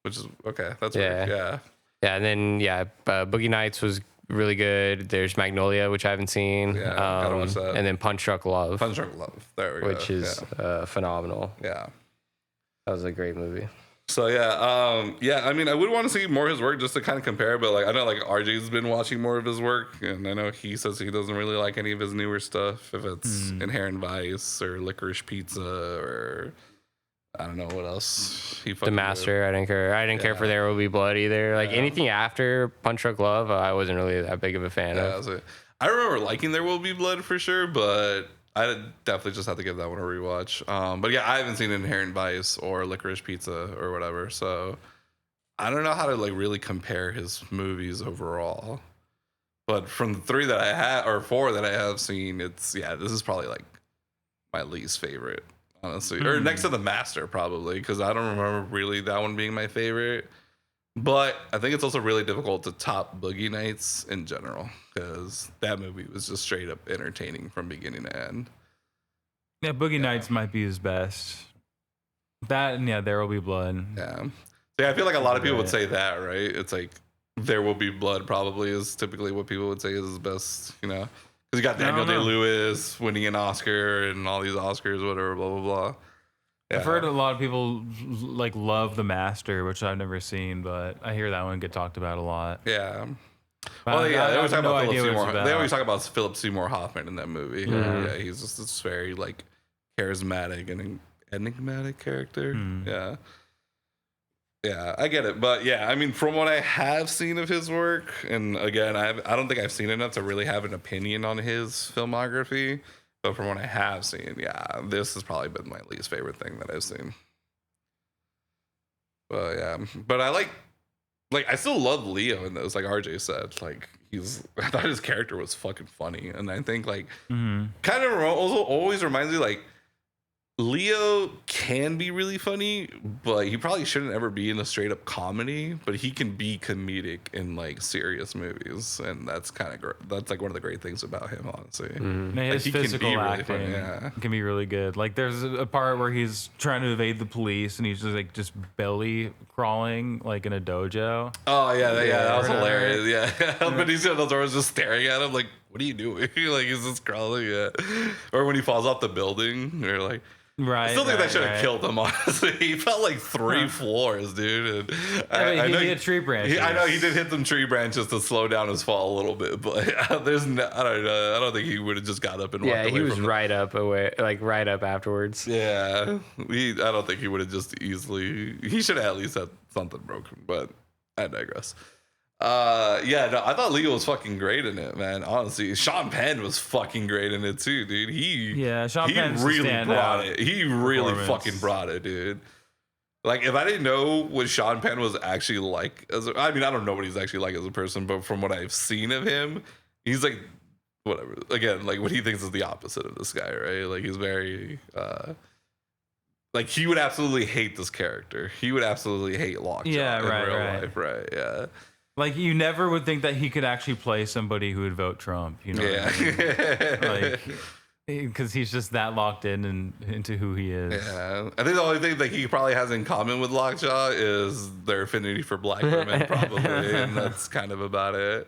Which is okay. That's weird. Yeah. Yeah, and then Boogie Nights was really good. There's Magnolia, which I haven't seen. Yeah, gotta watch that. And then Punch Drunk Love. Punch Drunk Love. There we go. Which is phenomenal. Yeah. That was a great movie. So yeah, I mean, I would want to see more of his work just to kind of compare, but like I know like RJ's been watching more of his work, and I know he says he doesn't really like any of his newer stuff, if it's Inherent Vice or Licorice Pizza or I don't know what else he The Master, I didn't care. I didn't care for There Will Be Blood either. Like anything after Punch Drunk Love, I wasn't really that big of a fan of. So I remember liking There Will Be Blood for sure, but I definitely just have to give that one a rewatch. But yeah, I haven't seen Inherent Vice or Licorice Pizza or whatever, so I don't know how to like really compare his movies overall. But from the 3 that I have or 4 that I have seen, this is probably like my least favorite, honestly, or next to The Master probably, because I don't remember really that one being my favorite. But I think it's also really difficult to top Boogie Nights in general because that movie was just straight up entertaining from beginning to end. Yeah, Boogie Nights might be his best. That and There Will Be Blood. Yeah. So I feel like a lot of people would say that, right? It's like There Will Be Blood probably is typically what people would say is his best, you know? Because you got Daniel Day-Lewis winning an Oscar and all these Oscars, whatever, blah, blah, blah. Yeah. I've heard a lot of people like love The Master, which I've never seen, but I hear that one get talked about a lot. Yeah. Well, Well, yeah, they always talk about Philip idea what Seymour. it's about. They always talk about Philip Seymour Hoffman in that movie. Mhm. Yeah, he's just this very like charismatic and enigmatic character. Yeah. Yeah, I get it. But yeah, I mean, from what I have seen of his work, and again, I don't think I've seen enough to really have an opinion on his filmography. But from what I have seen, yeah, this has probably been my least favorite thing that I've seen. But yeah, but I like I still love Leo in those. Like RJ said, like I thought his character was fucking funny, and I think like kind of also always reminds me like Leo can be really funny, but he probably shouldn't ever be in a straight up comedy. But he can be comedic in like serious movies, and that's kind of great. That's like one of the great things about him, honestly. His he can physical be really acting funny, yeah. can be really good. Like there's a part where he's trying to evade the police and he's just belly crawling like in a dojo. Oh yeah, that was whatever. hilarious. Yeah, Benicio del Toro's just staring at him like, "What are you doing?" Like he's just crawling. Yeah, or when he falls off the building, or like. Right. I still think that should have killed him, honestly. He felt like 3 floors, dude. And I know he hit tree branches. I know he did hit some tree branches to slow down his fall a little bit, but there's no, I don't know. I don't think he would have just got up and walked away. Yeah, he was from right up afterwards. Yeah, I don't think he would have just easily. He should have at least had something broken, but I digress. I thought Leo was fucking great in it, man. Honestly, Sean Penn was fucking great in it too, dude. Sean Penn's really a brought standout it. He really performance. fucking brought it, dude. Like, if I didn't know what Sean Penn was actually like, I mean, I don't know what he's actually like as a person, but from what I've seen of him, he's like, whatever. Again, like what he thinks is the opposite of this guy, right? Like, he's very, like, he would absolutely hate this character. He would absolutely hate Lockjaw in real life, right? Yeah. Like, you never would think that he could actually play somebody who would vote Trump, you know? Yeah. What I mean? Like, because he's just that locked in and into who he is. Yeah, I think the only thing that he probably has in common with Lockjaw is their affinity for black women, probably, and that's kind of about it.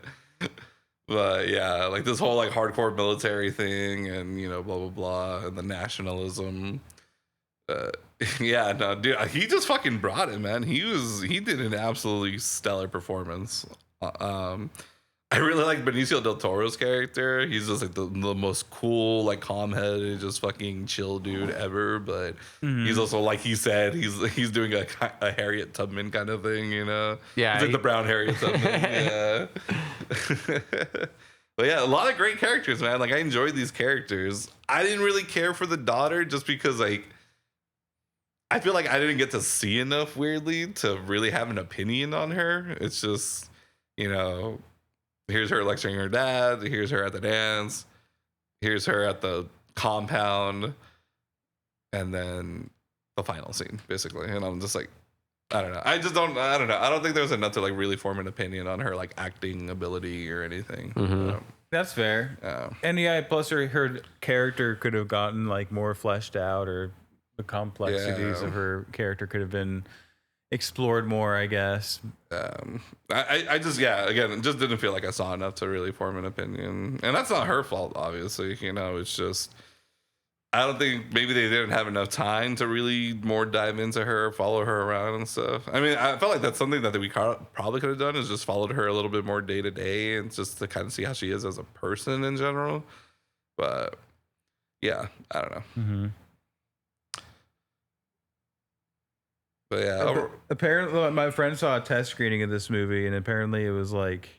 But yeah, like this whole like hardcore military thing, and you know, blah blah blah, and the nationalism. Yeah, no, dude, he just fucking brought it, man. He did an absolutely stellar performance. I really like Benicio del Toro's character. He's just like the most cool, like calm-headed, just fucking chill dude ever. But he's also, like he said, he's doing a Harriet Tubman kind of thing, you know? Yeah, he's like the brown Harriet Tubman. Yeah. But yeah, a lot of great characters, man. Like I enjoyed these characters. I didn't really care for the daughter just because like I feel like I didn't get to see enough weirdly to really have an opinion on her. It's just, you know. Here's her lecturing her dad. Here's her at the dance. Here's her at the compound. And then the final scene, basically. And I'm just like, I don't know. I don't know. I don't think there's enough to like really form an opinion on her like acting ability or anything. That's fair. And yeah, plus her character could have gotten like more fleshed out, or the complexities of her character could have been explored more, I guess. I just, yeah, again, just didn't feel like I saw enough to really form an opinion. And that's not her fault, obviously. You know, it's just, I don't think maybe they didn't have enough time to really more dive into her, follow her around and stuff. I mean, I felt like that's something that we probably could have done, is just followed her a little bit more day to day and just to kind of see how she is as a person in general. But yeah, I don't know. But yeah, apparently my friend saw a test screening of this movie, and apparently it was like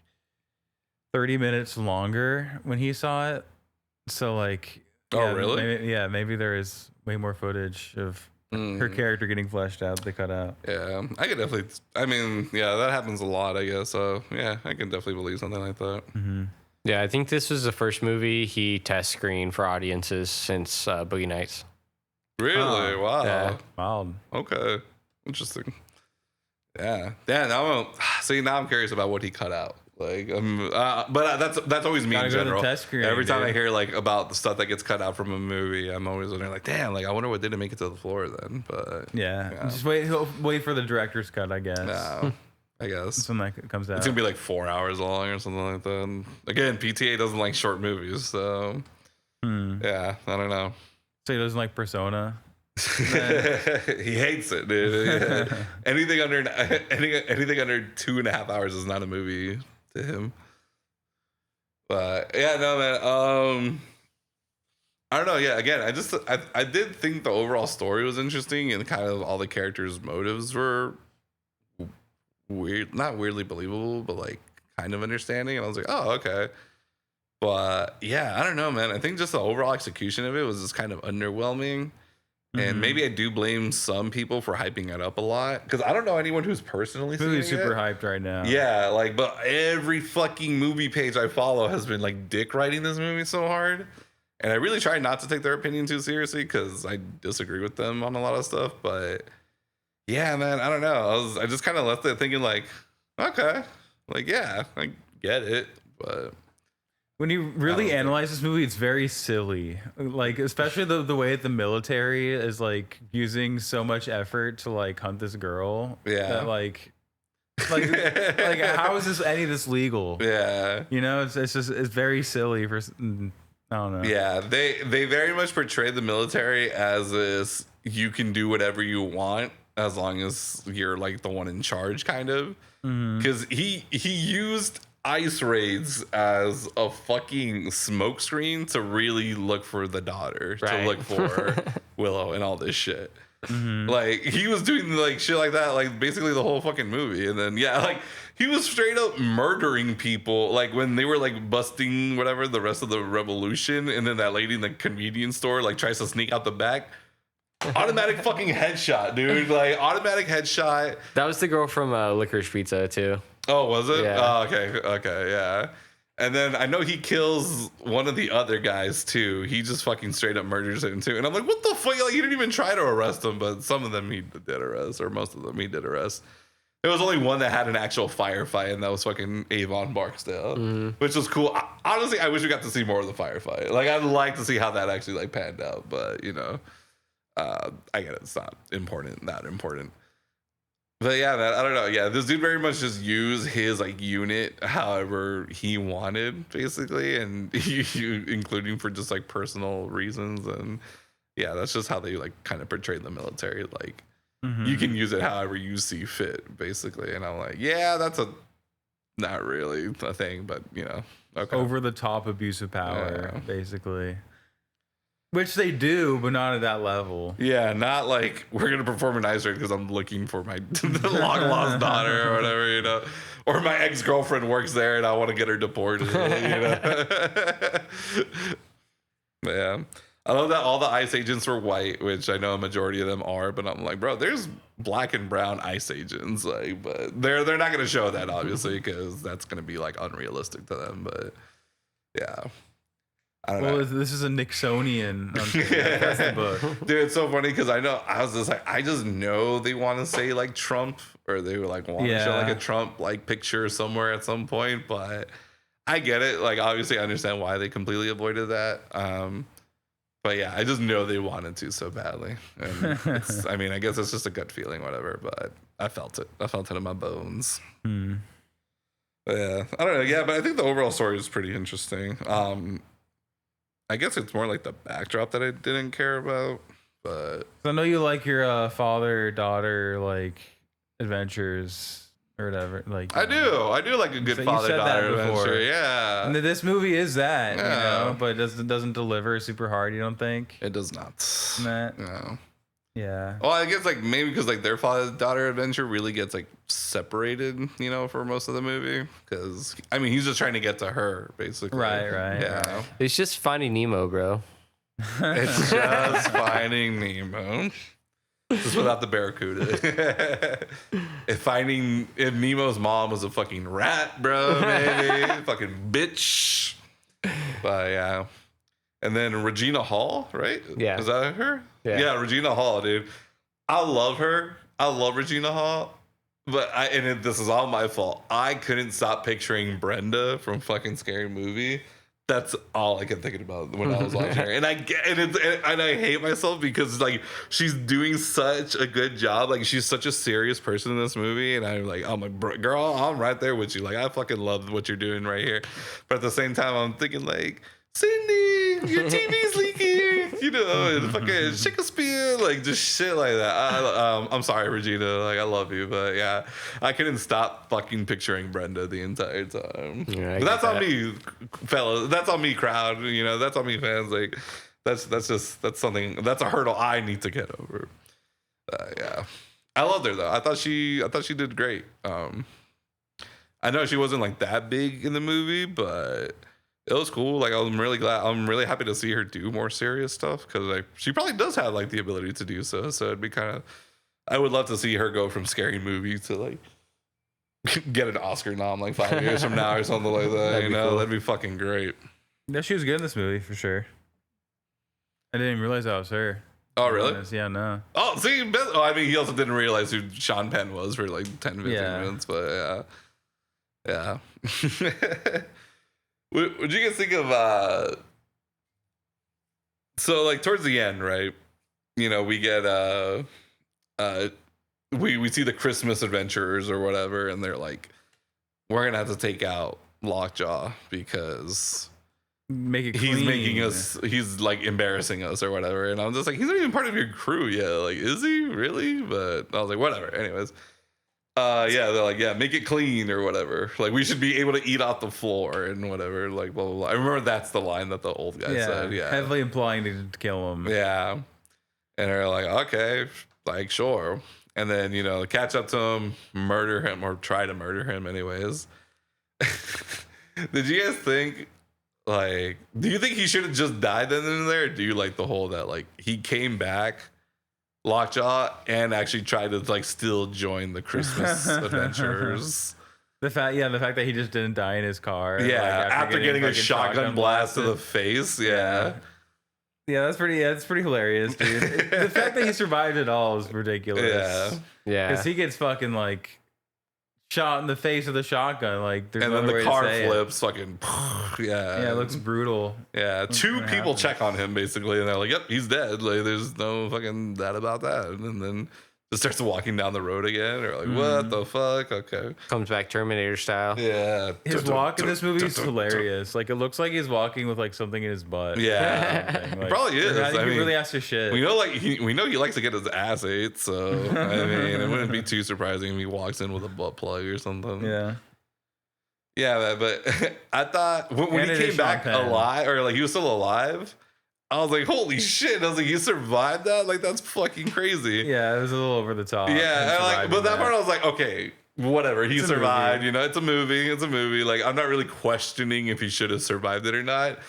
30 minutes longer when he saw it. So like, oh really? Maybe there is way more footage of her character getting fleshed out. They cut out. Yeah, I could definitely. I mean, yeah, that happens a lot, I guess. So yeah, I can definitely believe something like that. Yeah, I think this was the first movie he test screened for audiences since Boogie Nights. Really? Wow. Yeah. Wild. Okay. Interesting. Yeah. Now I'm curious about what he cut out. Like, but that's always me in general. Every time I hear like about the stuff that gets cut out from a movie, I'm always wondering like, damn, like I wonder what didn't make it to the floor then. But yeah. Just wait for the director's cut, I guess. Yeah. I guess when that comes out, it's gonna be like 4 hours long or something like that. And again, PTA doesn't like short movies, so yeah, I don't know. So he doesn't like Persona. He hates it, dude. anything under 2.5 hours is not a movie to him. But yeah, no, man. I don't know. Yeah, again, I did think the overall story was interesting, and kind of all the characters' motives were weird, not weirdly believable, but like kind of understanding. And I was like, oh, okay. But yeah, I don't know, man. I think just the overall execution of it was just kind of underwhelming. And maybe I do blame some people for hyping it up a lot, because I don't know anyone who's personally seeing super hyped right now. Yeah, like, but every fucking movie page I follow has been like dick writing this movie so hard, and I really try not to take their opinion too seriously because I disagree with them on a lot of stuff. But yeah, man, I don't know. I just kind of left it thinking like, okay, like yeah, I get it, but. When you really analyze this movie, it's very silly. Like, especially the way the military is like using so much effort to like hunt this girl. Yeah. That like how is any of this legal? Yeah. You know, it's very silly for. I don't know. Yeah, they very much portray the military as this you can do whatever you want as long as you're like the one in charge, kind of. Because he used ice raids as a fucking smokescreen to really look for the daughter, to look for Willow and all this shit. Like he was doing like shit like that, like basically the whole fucking movie. And then yeah, like he was straight up murdering people, like when they were like busting whatever the rest of the revolution, and then that lady in the convenience store like tries to sneak out the back. Automatic fucking headshot, dude. Like automatic headshot. That was the girl from Licorice Pizza too. Oh, was it? Yeah. Oh, okay, yeah. And then I know he kills one of the other guys too. He just fucking straight up murders him too. And I'm like, what the fuck? Like, he didn't even try to arrest him, but some of them he did arrest, or most of them he did arrest. There was only one that had an actual firefight, and that was fucking Avon Barksdale, which was cool. Honestly, I wish we got to see more of the firefight. Like, I'd like to see how that actually like panned out, but you know, I get it. It's not important, that important. But yeah, man, I don't know. Yeah, this dude very much just used his like unit however he wanted, basically, and including for just like personal reasons. And yeah, that's just how they like kind of portrayed the military. Like, you can use it however you see fit, basically. And I'm like, yeah, that's not really a thing, but you know, okay. Over the top abuse of power, basically. Which they do, but not at that level. Yeah, not like we're gonna perform an ice raid because I'm looking for my long lost daughter or whatever, you know, or my ex-girlfriend works there and I want to get her deported, you know. But yeah, I love that all the ICE agents were white, which I know a majority of them are, but I'm like, bro, there's black and brown ICE agents, like, but they're not gonna show that obviously because that's gonna be like unrealistic to them, but yeah. I don't know. This is a Nixonian. That's the book. Dude, it's so funny because I just know they want to say like Trump, or they would like want to show like a Trump like picture somewhere at some point, but I get it. Like, obviously I understand why they completely avoided that. But yeah, I just know they wanted to so badly. And I mean, I guess it's just a gut feeling, whatever, but I felt it. I felt it in my bones. But yeah, I don't know. Yeah, but I think the overall story is pretty interesting. I guess it's more like the backdrop that I didn't care about, but I know you like your father-daughter like adventures or whatever. Like, I do like a good father-daughter adventure. Yeah, and this movie is that, you know, but it doesn't deliver super hard. You don't think? It does not. Matt? No. Yeah. Well, I guess like maybe because like their father-daughter adventure really gets like separated, you know, for most of the movie. Because I mean, he's just trying to get to her, basically. Right. Yeah. It's just Finding Nemo, bro. It's just Finding Nemo. Just without the barracuda. If Nemo's mom was a fucking rat, bro, maybe fucking bitch. But yeah. And then Regina Hall, right? Yeah. Is that her? Yeah. Regina Hall, dude. I love her. I love Regina Hall. But this is all my fault. I couldn't stop picturing Brenda from fucking Scary Movie. That's all I kept thinking about when I was watching her. And I hate myself because like she's doing such a good job. Like, she's such a serious person in this movie. And I'm like, oh my girl, I'm right there with you. Like, I fucking love what you're doing right here. But at the same time, I'm thinking like, Cindy, your TV's leaking, you know, and fucking Shakespeare, like just shit like that. I'm sorry, Regina, like I love you, but yeah, I couldn't stop fucking picturing Brenda the entire time. Yeah, but that's on me, fellas. That's on me, crowd. You know, that's on me, fans. Like, that's something. That's a hurdle I need to get over. Yeah, I loved her though. I thought she did great. I know she wasn't like that big in the movie, but it was cool. Like, I'm really happy to see her do more serious stuff because like she probably does have like the ability to do so. So it'd be I would love to see her go from Scary Movie to like get an Oscar nom like 5 years from now or something like that. You know, cool. That'd be fucking great. Yeah, she was good in this movie for sure. I didn't even realize that was her. Oh, really? Yeah, no. Oh, see, I mean, he also didn't realize who Sean Penn was for like 10, 15 minutes, but yeah. What do you guys think of so like towards the end, right? You know, we get we see the Christmas adventurers or whatever, and they're like, we're gonna have to take out Lockjaw because he's like embarrassing us or whatever. And I'm just like, he's not even part of your crew yet. Like, is he really? But I was like, whatever. Anyways. They're like, yeah, make it clean or whatever. Like, we should be able to eat off the floor and whatever. Like, blah, blah, blah. I remember that's the line that the old guy said. Yeah. Heavily implying to kill him. Yeah. And they're like, okay, like, sure. And then, you know, catch up to him, murder him, or try to murder him anyways. Did you guys think, like, do you think he should have just died then and there? Or do you like the whole that, like, he came back Lockjaw and actually tried to like still join the Christmas adventurers. The fact that he just didn't die in his car. Yeah, like, after getting a shotgun blast to the face. Yeah. Yeah, that's pretty hilarious, dude. The fact that he survived it all is ridiculous. Yeah. Because he gets fucking like shot in the face with a shotgun. Like, there's and no then way the car to say flips, fucking. Yeah. Yeah, it looks brutal. Yeah, two people happens. check on him basically, and they're like, "Yep, he's dead." Like, there's no fucking doubt about that. And then just starts walking down the road again. Or like, what the fuck? Okay. Comes back Terminator style. Yeah. His walk in this movie is hilarious. Like, it looks like he's walking with like something in his butt. Yeah. Like, Probably is. He I mean, really has to shit. we know, we know he likes to get his ass ate. So I mean, it wouldn't be too surprising if he walks in with a butt plug or something. Yeah. Yeah, but I thought when And he it came is back Sean Penn. alive, or like he was still alive, I was like, holy shit. I was like, you survived that? Like, that's fucking crazy. Yeah, it was a little over the top. Yeah, and like, but that part I was like, okay, whatever. He It's a survived. movie. You know, it's a movie. It's a movie. Like, I'm not really questioning if he should have survived it or not.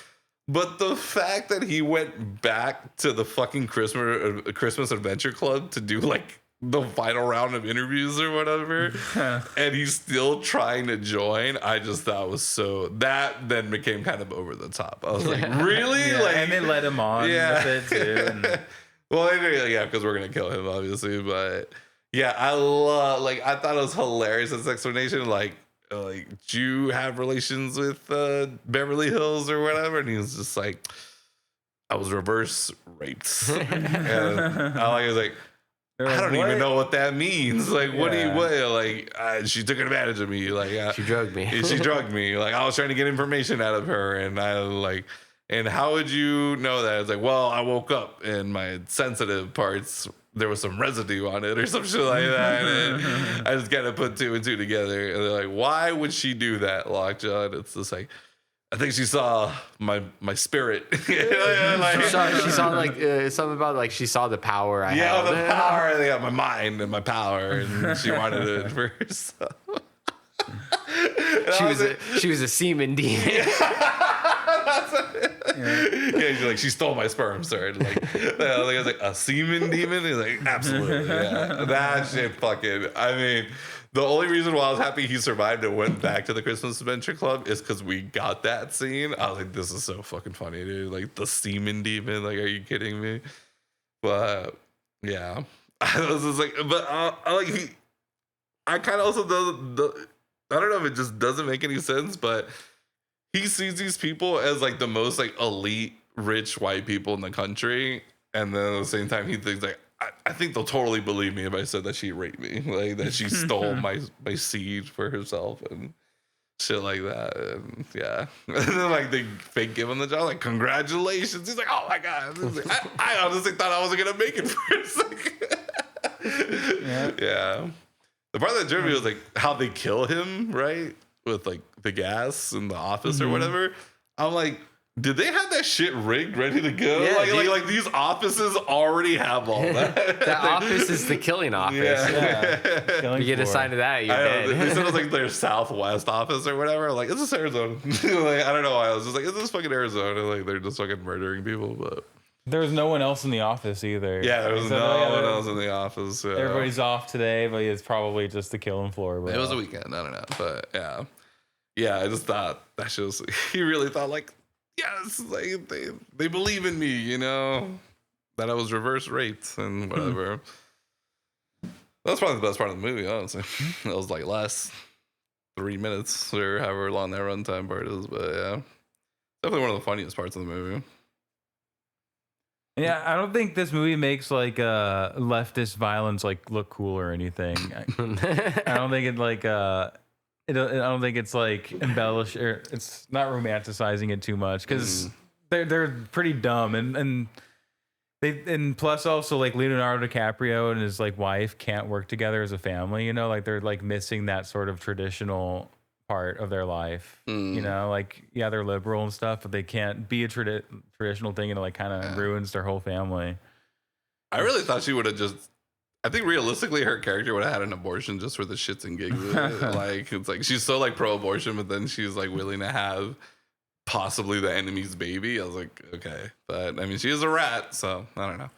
But the fact that he went back to the fucking Christmas Adventure Club to do like the final round of interviews or whatever, and he's still trying to join, I just thought was so, that then became kind of over the top. I was like, really? Yeah, Like, and they let him on with it too. And well, yeah, because we're gonna kill him, obviously. But yeah, I thought it was hilarious this explanation. Like, do you have relations with Beverly Hills or whatever? And he was just like, I was reverse raped. And I was like, I don't even know what that means. Like, what do you, she took advantage of me. Like, She drugged me. she drugged me. Like, I was trying to get information out of her, and and how would you know that? It's like, well, I woke up and my sensitive parts, there was some residue on it or some shit like that. And I just kind of put two and two together. And they're like, why would she do that, Lockjaw? And it's just like, I think she saw my spirit. She saw like something about like she saw the power I yeah, had. the power. Yeah, my mind and my power. And she wanted it for herself. She was a semen demon. Yeah, he's like, she stole my sperm, sir. Like, I was like, a semen demon? He's like, absolutely. Yeah. That shit fucking, I mean, the only reason why I was happy he survived and went back to the Christmas Adventure Club is because we got that scene. I was like, this is so fucking funny, dude. Like, the semen demon. Like, are you kidding me? But, yeah. I was just like, but I kind of also, I don't know if it just doesn't make any sense, but he sees these people as like the most like elite rich white people in the country, and then at the same time he thinks like, I think they'll totally believe me if I said that she raped me, like that she stole my seed for herself and shit like that. And yeah, and then like they fake give him the job, like congratulations. He's like, oh my god. Like, I honestly thought I wasn't gonna make it for a second. Yeah. The part that drove me was like how they kill him, right? With like the gas in the office or whatever. I'm like, did they have that shit rigged, ready to go? Yeah, like these offices already have all that. That office is the killing office. Yeah. You get assigned to that, you're I don't know, dead. they said it was like their Southwest office or whatever. Like, is this Arizona? Like, I don't know why. I was just like, is this fucking Arizona? Like, they're just fucking murdering people. But there was no one else in the office either. yeah, there was no one else in the office. Yeah. Everybody's off today, but it's probably just the killing floor. But It was a weekend. I don't know. But yeah. Yeah, I just thought that shit was, he really thought like, yes, like they believe in me, you know, that I was reverse raped and whatever. That's probably the best part of the movie, honestly. It was like last 3 minutes or however long that runtime part is, but yeah, definitely one of the funniest parts of the movie. Yeah, I don't think this movie makes like leftist violence like look cool or anything. I don't think it like I don't think it's like embellished or it's not romanticizing it too much because they're pretty dumb and plus also like Leonardo DiCaprio and his like wife can't work together as a family, you know, like they're like missing that sort of traditional part of their life, you know, like yeah, they're liberal and stuff, but they can't be a traditional thing, and it like kind of ruins their whole family. I really thought she would have just, I think realistically her character would have had an abortion just for the shits and gigs of it. Like, it's like she's so like pro-abortion, but then she's like willing to have possibly the enemy's baby. I was like, okay, but I mean, she is a rat, so I don't know.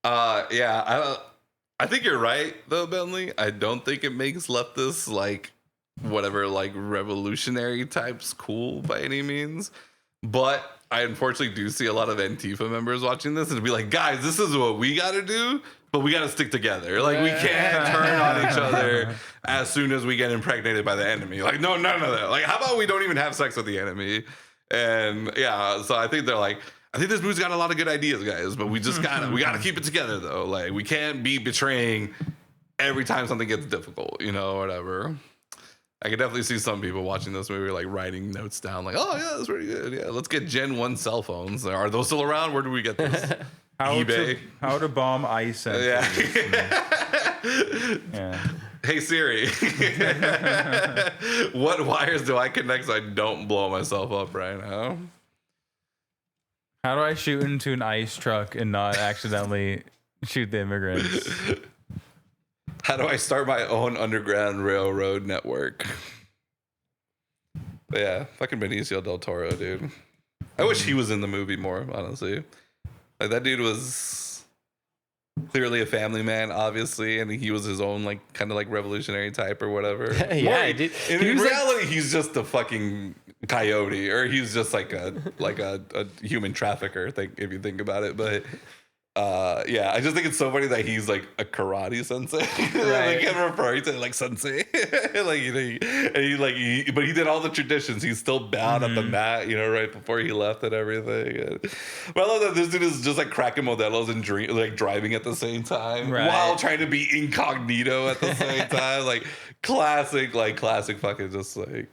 Yeah, I think you're right though, Bentley. I don't think it makes leftists like whatever like revolutionary types cool by any means. But I unfortunately do see a lot of Antifa members watching this and be like, guys, this is what we got to do, but we got to stick together. Like, we can't turn on each other as soon as we get impregnated by the enemy. Like, no, none of that. Like, how about we don't even have sex with the enemy? And yeah, so I think they're like, I think this movie's got a lot of good ideas, guys, but we gotta keep it together though. Like, we can't be betraying every time something gets difficult, you know, whatever. I could definitely see some people watching this movie like writing notes down, like, "Oh yeah, that's pretty good. Yeah, let's get Gen 1 cell phones. Are those still around? Where do we get this? eBay? How to bomb ice centers. Yeah. Hey Siri, what wires do I connect so I don't blow myself up right now? How do I shoot into an ice truck and not accidentally shoot the immigrants? How do I start my own underground railroad network? But yeah, fucking Benicio del Toro, dude. I wish he was in the movie more, honestly. Like, that dude was clearly a family man, obviously, and he was his own, like, kind of like revolutionary type or whatever. Yeah, dude. In reality, he's just a fucking coyote, or he's just like a human trafficker, if you think about it. But yeah, I just think it's so funny that he's like a karate sensei. Right. Like, I'm referring to like sensei. Like, you know, but he did all the traditions. He's still bound at the mat, you know, right before he left and everything. But I love that this dude is just like cracking modelos and driving at the same time while trying to be incognito at the same time. Like classic fucking just like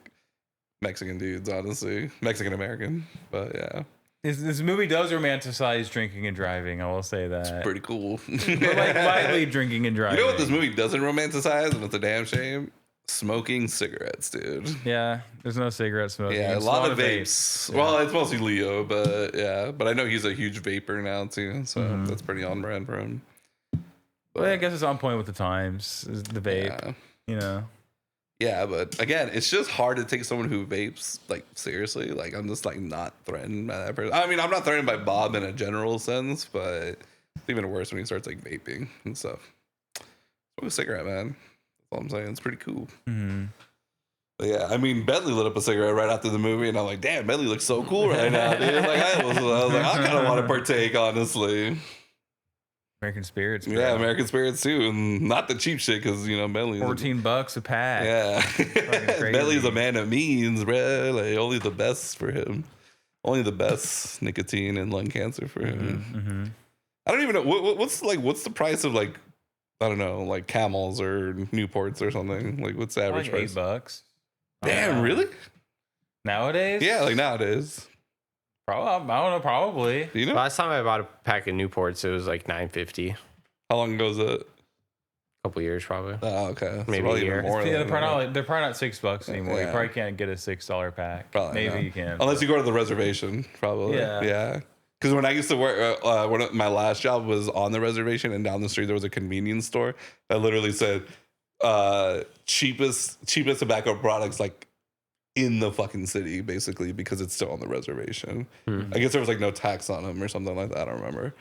Mexican dudes, honestly. Mexican American. But yeah. This movie does romanticize drinking and driving. I will say that. It's pretty cool. But like lightly drinking and driving. You know what this movie doesn't romanticize, and it's a damn shame? Smoking cigarettes, dude. Yeah, there's no cigarette smoking. Yeah, a lot of vapes. Yeah. Well, it's mostly Leo, but yeah. But I know he's a huge vapor now too, so that's pretty on brand for him. Well, I guess it's on point with the times. The vape, you know. Yeah, but again, it's just hard to take someone who vapes like seriously. Like, I'm just like not threatened by that person. I mean, I'm not threatened by Bob in a general sense, but it's even worse when he starts like vaping and stuff. Smoke a cigarette, man. That's all I'm saying. It's pretty cool. Mm-hmm. But yeah, I mean, Bentley lit up a cigarette right after the movie, and I'm like, damn, Bentley looks so cool right now, dude. Like, I was like, I kind of want to partake, honestly. American Spirits, bro. Yeah, American Spirits too, and not the cheap shit because you know Bentley's $14 a pack. Yeah, Bentley's a man of means, bro. Like, only the best for him. Only the best nicotine and lung cancer for him. Mm-hmm. I don't even know what's the price of like, I don't know, like Camels or Newports or something. Like, what's the average price? $8. Damn, really? Nowadays? Yeah, like nowadays. I don't know, probably. Do you know? Last time I bought a pack of Newports, it was like $9.50. How long ago was it? A couple years, probably. Oh, okay. Maybe a year. They're probably not $6 anymore. Yeah. You probably can't get a $6 pack. Probably maybe you can. Unless you go to the reservation, probably. Yeah. Because when I used to work, my last job was on the reservation, and down the street there was a convenience store that literally said cheapest tobacco products like in the fucking city, basically, because it's still on the reservation. I guess there was like no tax on them or something like that. I don't remember.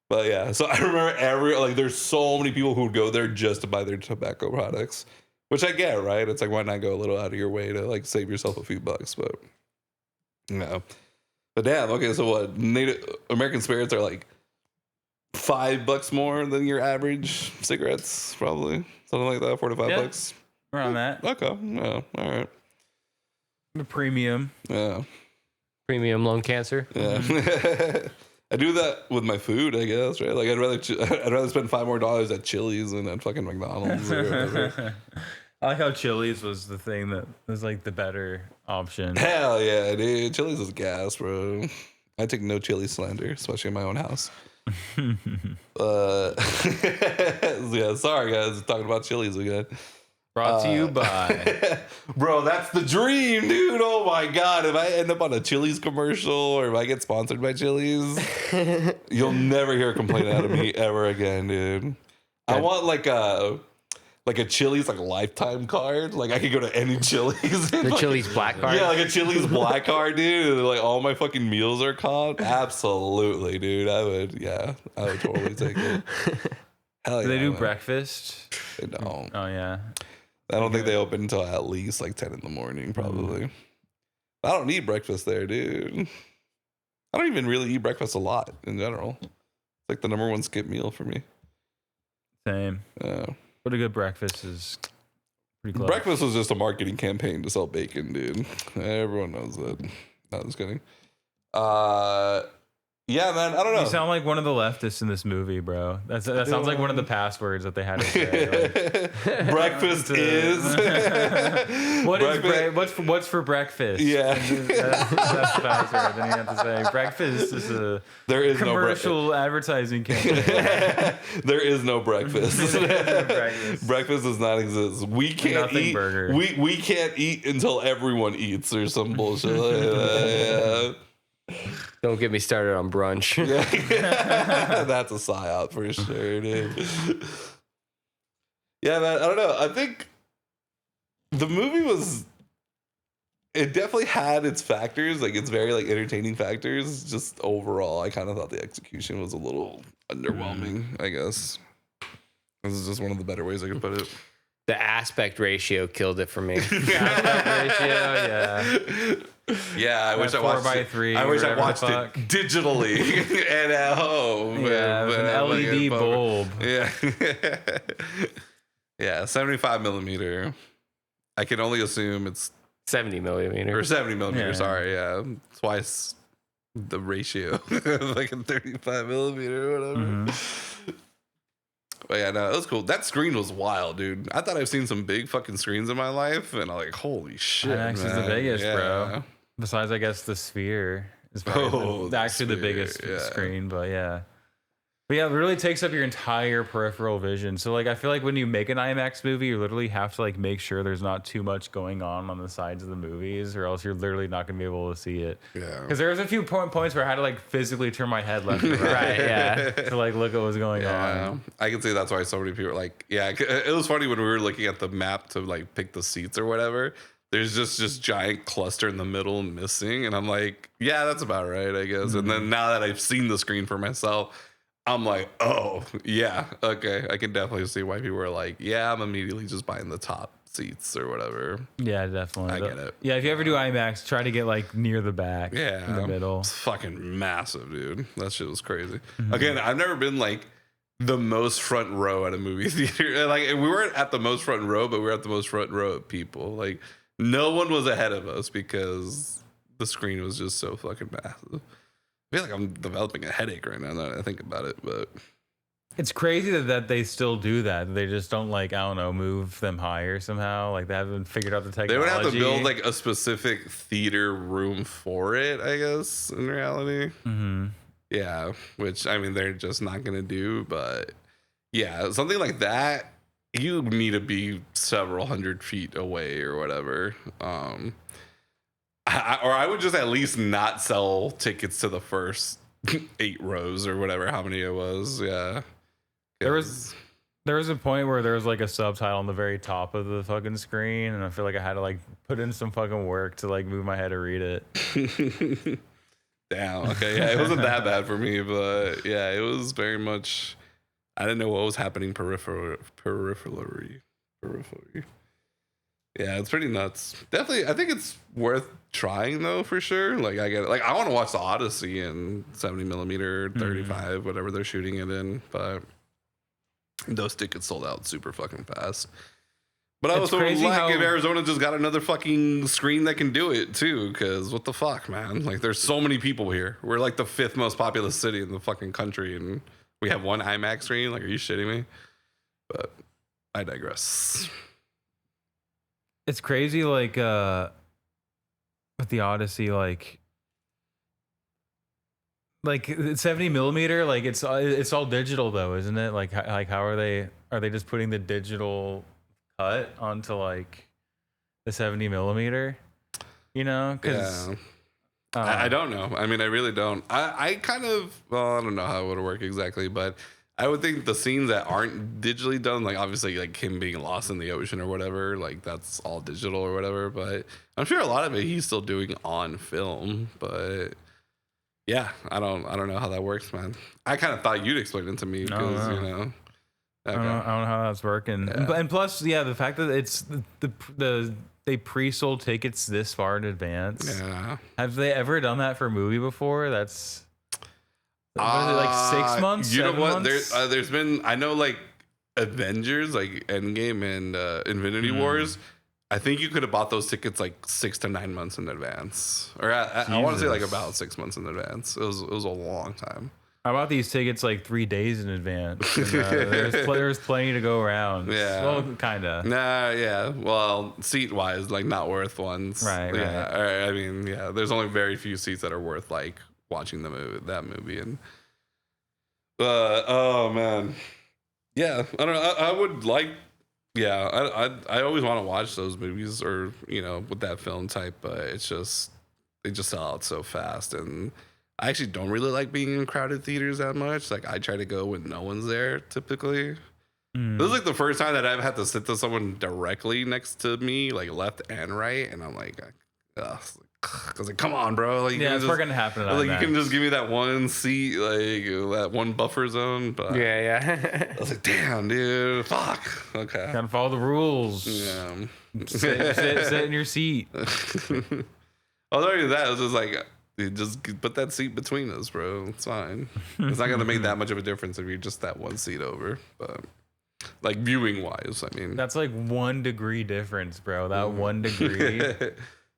But yeah, so I remember there's so many people who would go there just to buy their tobacco products, which I get, right? It's like, why not go a little out of your way to like save yourself a few bucks? But no. But damn, okay, so what? American Spirits are like $5 more than your average cigarettes, probably. Something like that, $4 to $5. Around that. Okay. Yeah. All right. The premium. Yeah. Premium lung cancer. Yeah. I do that with my food, I guess, right? Like, I'd rather spend $5 more at Chili's than at fucking McDonald's or whatever. I like how Chili's was the thing that was like the better option. Hell yeah, dude. Chili's is gas, bro. I take no chili slander, especially in my own house. Yeah, sorry guys, talking about Chili's again. Brought to you by bro, that's the dream, dude. Oh my god, if I end up on a Chili's commercial or if I get sponsored by Chili's, you'll never hear a complaint out of me ever again, dude. I want like a like a Chili's like lifetime card. Like I could go to any Chili's. The Chili's black card. Yeah, like a Chili's black card, dude. And, like all my fucking meals are caught. Absolutely, dude. I would totally take it. Hell yeah, Do they do man. breakfast? They don't. Oh yeah. I don't think they open until at least like 10 in the morning, probably. I don't eat breakfast there, dude. I don't even really eat breakfast a lot in general. It's like the number one skip meal for me. Same. Yeah. But a good breakfast is pretty close. Breakfast was just a marketing campaign to sell bacon, dude. Everyone knows that. No, just kidding. Yeah, man. I don't know. You sound like one of the leftists in this movie, bro. That sounds like one of the passwords that they had to say. Like, breakfast is. What's for breakfast? Yeah. That's the password. Then you have to say breakfast is a There is commercial advertising campaign. There is no breakfast. Breakfast does not exist. We can't Nothing eat. burger. We can't eat until everyone eats or some bullshit like that. Don't get me started on brunch. Yeah. That's a psyop for sure, dude. Yeah, man. I don't know. I think the movie was. It definitely had its factors, like it's very like entertaining factors. Just overall, I kind of thought the execution was a little underwhelming. I guess this is just one of the better ways I could put it. The aspect ratio killed it for me. Aspect ratio, yeah. Yeah, I wish I 4 watched by it. 3. I wish I whatever watched the it fuck. digitally and at home. Yeah, with an LED bulb. Yeah, yeah, 75 millimeter. I can only assume it's 70 millimeter. or 70 millimeter. Yeah. Sorry, yeah, twice the ratio, like a 35 millimeter or whatever. Mm-hmm. But yeah, no, it was cool. That screen was wild, dude. I thought I've seen some big fucking screens in my life, and I'm like, holy shit, IMAX is the man. biggest, Yeah. bro. Besides, I guess the Sphere is probably actually the Sphere, biggest yeah. screen, but yeah. But yeah, it really takes up your entire peripheral vision. So like, I feel like when you make an IMAX movie, you literally have to like make sure there's not too much going on the sides of the movies, or else you're literally not gonna be able to see it. Yeah. Because there was a few points where I had to like physically turn my head left and right, yeah, to like look at what's going on. I can see that's why so many people are like, yeah. It was funny when we were looking at the map to like pick the seats or whatever. There's just this giant cluster in the middle missing, and I'm like, yeah, that's about right, I guess. And then now that I've seen the screen for myself, I'm like, oh yeah, okay. I can definitely see why people are like, yeah, I'm immediately just buying the top seats or whatever. Yeah, definitely. I get it. Yeah, if you ever do IMAX, try to get like near the back, Yeah, in the middle. It's fucking massive, dude. That shit was crazy. Again, I've never been like the most front row at a movie theater. Like we weren't at the most front row, but we were at the most front row of people. Like no one was ahead of us because the screen was just so fucking massive. I feel like I'm developing a headache right now that I think about it, but It's crazy that they still do that. They just don't like, I don't know, move them higher somehow. Like they haven't figured out the technology. they would have to build like a specific theater room for it, I guess, in reality. Mm-hmm. Yeah, which I mean they're just not gonna do, but yeah, something like that, you need to be several hundred feet away or whatever. I would just at least not sell tickets to the first 8 rows or whatever, how many it was. Yeah, There was a point where there was like a subtitle on the very top of the fucking screen, and I feel like I had to like put in some fucking work to like move my head to read it. Damn. Okay. Yeah, it wasn't that bad for me, but yeah, it was very much. I didn't know what was happening peripherally. Yeah, it's pretty nuts. Definitely, I think it's worth trying though, for sure. Like I get it. Like I want to watch the Odyssey in 70 millimeter, 35, whatever they're shooting it in, but those tickets sold out super fucking fast. But I It's also crazy like how- if Arizona just got another fucking screen that can do it too, because what the fuck, man? Like there's so many people here. We're like the 5th most populous city in the fucking country, and we have one IMAX screen. Like, are you shitting me? But I digress. It's crazy, like with the Odyssey, like 70 millimeter, like it's all digital though, isn't it? Like how are they just putting the digital cut onto like the 70 millimeter? You know, because I don't know. I mean, I really don't. I kind of, well, I don't know how it would work exactly, but I would think the scenes that aren't digitally done, like obviously like him being lost in the ocean or whatever, like that's all digital or whatever. But I'm sure a lot of it he's still doing on film. But yeah, I don't know how that works, man. I kind of thought you'd explain it to me because you know. Okay. I don't know how that's working. Yeah. And plus, yeah, the fact that it's they pre-sold tickets this far in advance. Yeah. Have they ever done that for a movie before? That's what is it, like 6 months? You know 7 what? months? There's been, I know, like Avengers, like Endgame and Infinity Wars. I think you could have bought those tickets like 6 to 9 months in advance, or I want to say like about 6 months in advance. It was a long time. I bought these tickets like 3 days in advance. And, there's plenty to go around. Yeah. Well, kind of. Nah, yeah. Well, seat wise, like not worth ones. Right. Yeah. I mean, yeah. There's only very few seats that are worth like watching that movie. And oh man, yeah. I don't know. I would like. Yeah. I always want to watch those movies, or you know, with that film type, but it's just they just sell out so fast. And I actually don't really like being in crowded theaters that much. Like I try to go when no one's there typically. This is like the first time that I've had to sit to someone directly next to me, like left and right, and I'm like, I was like, come on, bro. Like, Yeah, it's not gonna happen. Like, you can just give me that one seat, like that one buffer zone. But Yeah. I was like, damn, dude, fuck. Okay. Gotta follow the rules. Yeah. Sit in your seat. Although that, it was just like, dude, just put that seat between us, bro. It's fine. It's not gonna make that much of a difference if you're just that one seat over. But like viewing wise, I mean, That's like 1 degree difference, bro. That 1 degree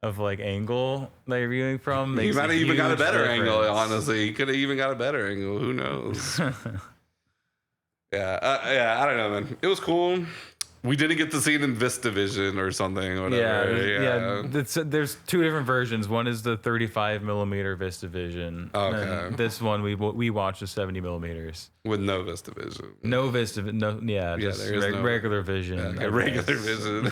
of like angle that you're viewing from. he might have even got a better angle. difference. Honestly, he could have even got a better angle. Who knows? Yeah, I don't know, man. It was cool. We didn't get to see it in this division or something, or whatever. Yeah. There's 2 different versions. One is the 35 millimeter Vistavision. Okay. And this one we watched the 70 millimeters. With no Vistavision. No Vista, no, yeah, just there is no- regular vision. Yeah, regular vision.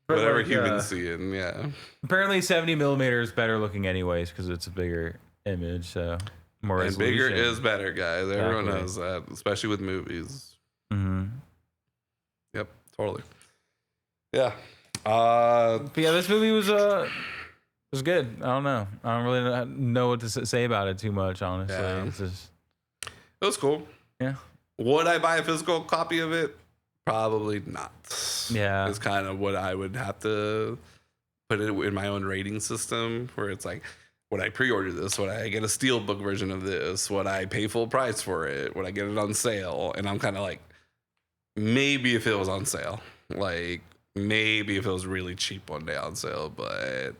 Whatever like, humans seeing, yeah. Apparently 70 millimeter is better looking anyways because it's a bigger image, so more And resolution. bigger is better, guys. Everyone Exactly. knows that, especially with movies. Mm-hmm. Yep, totally. Yeah. But yeah, this movie was good. I don't know. I don't really know what to say about it too much, honestly. Yeah. It's just, It was cool. yeah. Would I buy a physical copy of it? Probably not. Yeah. It's kind of what I would have to put it in my own rating system, where it's like, would I pre-order this? Would I get a steelbook version of this? Would I pay full price for it? Would I get it on sale? And I'm kind of like, maybe if it was on sale. Like, maybe if it was really cheap one day on sale. But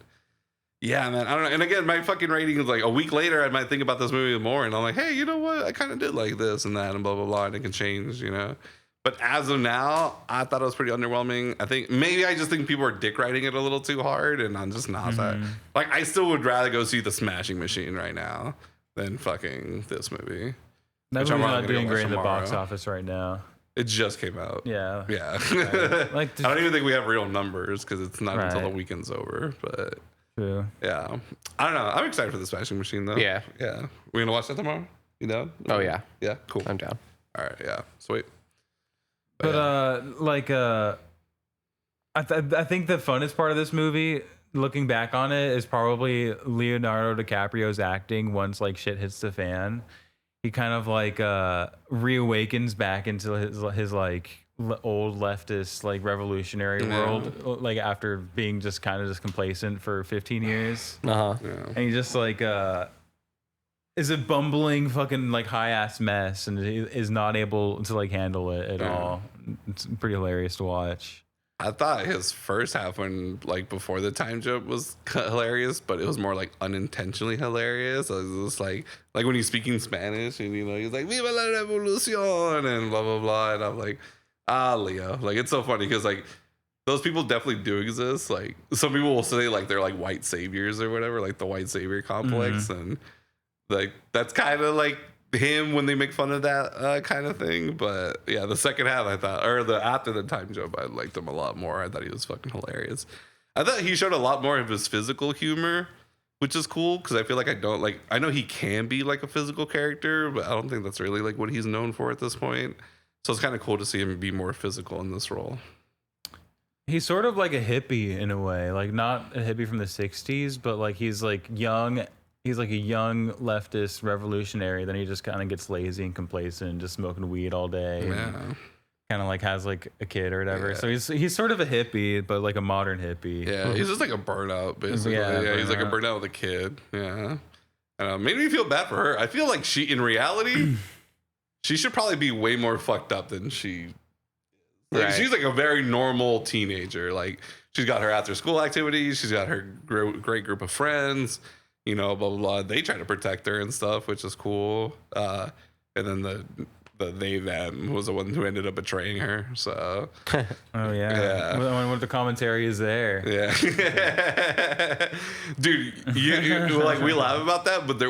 yeah, man, I don't know. And again, my fucking rating is like a week later, I might think about this movie more. And I'm like, hey, you know what? I kind of did like this and that and blah, blah, blah. And it can change, you know? But as of now, I thought it was pretty underwhelming. I think maybe I just think people are dick riding it a little too hard, and I'm just not that. Like, I still would rather go see The Smashing Machine right now than fucking this movie. That Which movie's I'm not probably gonna doing watch great in the box tomorrow. office right now. It just came out. Yeah. Yeah. Like, I don't even think we have real numbers because it's not until the Right. weekend's over. But True. yeah, I don't know. I'm excited for The Smashing Machine though. Yeah. Yeah. We're gonna watch that tomorrow. You know? Oh yeah, Yeah. Cool. I'm down. All right. Yeah. Sweet. But yeah. I think the funnest part of this movie, looking back on it, is probably Leonardo DiCaprio's acting. Once like shit hits the fan, he kind of like reawakens back into his like old leftist like revolutionary world, like after being just kind of just complacent for 15 years, Uh huh. Yeah. and he just like is a bumbling fucking like high ass mess, and he is not able to like handle it at all. It's pretty hilarious to watch. I thought his first half, when like before the time jump, was hilarious, but it was more like unintentionally hilarious. I was just like when he's speaking Spanish and you know he's like "Viva la revolución" and blah blah blah, and I'm like, Leo, like it's so funny because like those people definitely do exist. Like some people will say like they're like white saviors or whatever, like the white savior complex, and like that's kind of like him when they make fun of that kind of thing. But yeah, the second half I thought, or the after the time jump, I liked him a lot more. I thought he was fucking hilarious. I thought he showed a lot more of his physical humor which is cool because I feel like I know he can be like a physical character, but I don't think that's really like what he's known for at this point. So it's kind of cool to see him be more physical in this role. He's sort of like a hippie in a way, like not a hippie from the 60s, but like he's like young. He's like a young leftist revolutionary. Then he just kind of gets lazy and complacent and just smoking weed all day. Yeah. Kind of like has like a kid or whatever. Yeah. So he's sort of a hippie, but like a modern hippie. Yeah, he's just like a burnout, basically. Yeah, he's like a burnout with a kid. Yeah. Made me feel bad for her. I feel like in reality, she should probably be way more fucked up than she. Like, she's like a very normal teenager. Like, she's got her after school activities. She's got her great group of friends. You know, blah, blah, blah. They try to protect her and stuff, which is cool. And then the they them was the one who ended up betraying her. So oh yeah. One of the commentary is there. Yeah. Dude, you like we laugh about that, but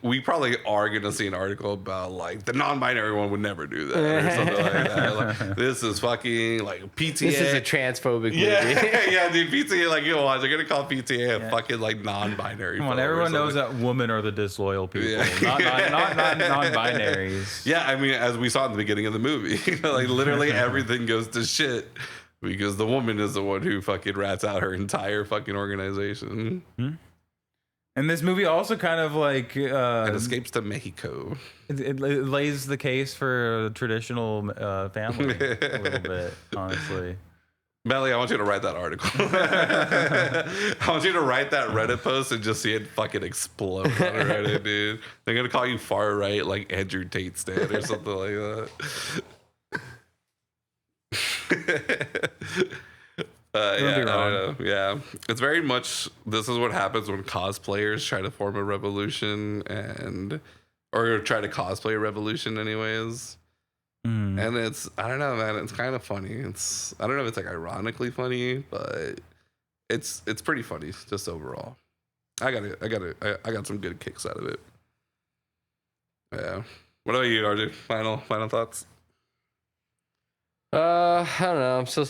we probably are gonna see an article about like the non-binary one would never do that or something like that. Like, this is fucking like PTA. This is a transphobic movie. Yeah, dude, PTA, like, you know, they're gonna call PTA a fucking like non-binary. Come on, everyone knows that women are the disloyal people, not non-binaries. Yeah, I mean, as we saw in the beginning of the movie, like literally everything goes to shit because the woman is the one who fucking rats out her entire fucking organization. Hmm? And this movie also kind of like it escapes to Mexico. It lays the case for a traditional family a little bit, honestly. Melly, I want you to write that article. I want you to write that Reddit post and just see it fucking explode on Reddit, dude. They're gonna call you far right, like Andrew Tate Stan or something like that. Yeah, I don't know. Yeah, it's very much. This is what happens when cosplayers try to form a revolution or try to cosplay a revolution, anyways. And I don't know, man. It's kind of funny. I don't know if it's like ironically funny, but it's pretty funny just overall. I got some good kicks out of it. Yeah. What about you, RJ? Final thoughts? I don't know. I'm still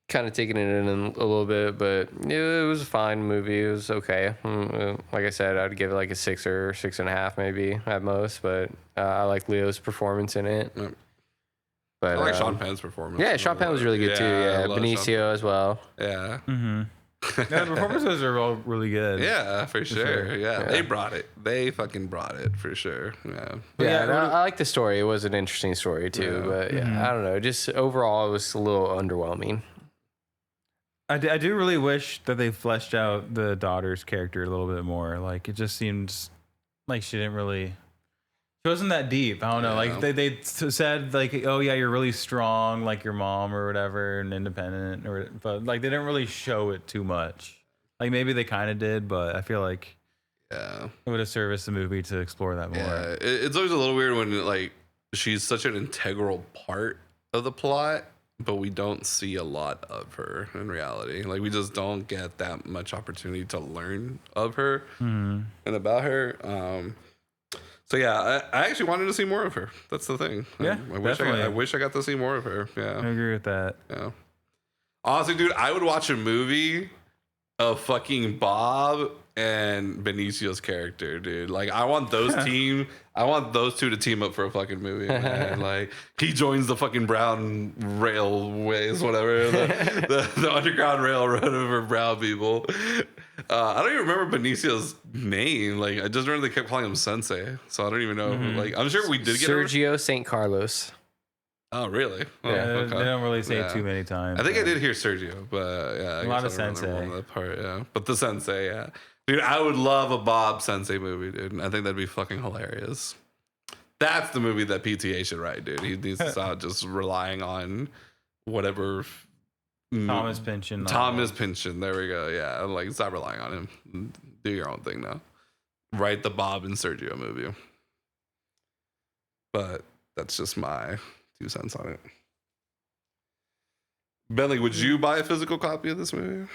kind of taking it in a little bit, but it was a fine movie. It was okay. Like I said, I'd give it like a 6 or 6.5 maybe at most, but I like Leo's performance in it. Yep. But I like Sean Penn's performance. Yeah, Sean Penn was really good too. Yeah, Benicio as well. Yeah. Mm-hmm. Yeah, the performances are all really good. Yeah, for sure. Yeah, they brought it. They fucking brought it for sure. Yeah. I like the story. It was an interesting story too. Yeah. But I don't know. Just overall, it was a little underwhelming. I do really wish that they fleshed out the daughter's character a little bit more. Like, it just seems like she wasn't that deep. I don't know. Like they said like, oh yeah, you're really strong, like your mom or whatever, and independent, but like they didn't really show it too much. Like maybe they kind of did, but I feel like it would have serviced the movie to explore that more. Yeah, it's always a little weird when like she's such an integral part of the plot, but we don't see a lot of her in reality. Like we just don't get that much opportunity to learn of her and about her. So yeah, I actually wanted to see more of her. That's the thing. Yeah, I wish I got to see more of her. Yeah, I agree with that. Yeah. Honestly, dude, I would watch a movie of fucking Bob and Benicio's character, dude. Like, I want those two to team up for a fucking movie, man. Like, he joins the fucking brown railways, whatever, the underground railroad for brown people. I don't even remember Benicio's name. Like, I just remember they kept calling him Sensei, so I don't even know. Like, I'm sure we did get Sergio St. Carlos. Oh, really? Oh, yeah, okay. They don't really say it too many times. I think I did hear Sergio, but yeah, a lot of Sensei. That part, yeah. But the Sensei, yeah. Dude, I would love a Bob Sensei movie, dude. I think that'd be fucking hilarious. That's the movie that PTA should write, dude. He needs to stop just relying on whatever. Thomas Pynchon. Thomas Pynchon. There we go. Yeah, like stop relying on him. Do your own thing now. Write the Bob and Sergio movie. But that's just my 2 cents on it. Bentley, would you buy a physical copy of this movie?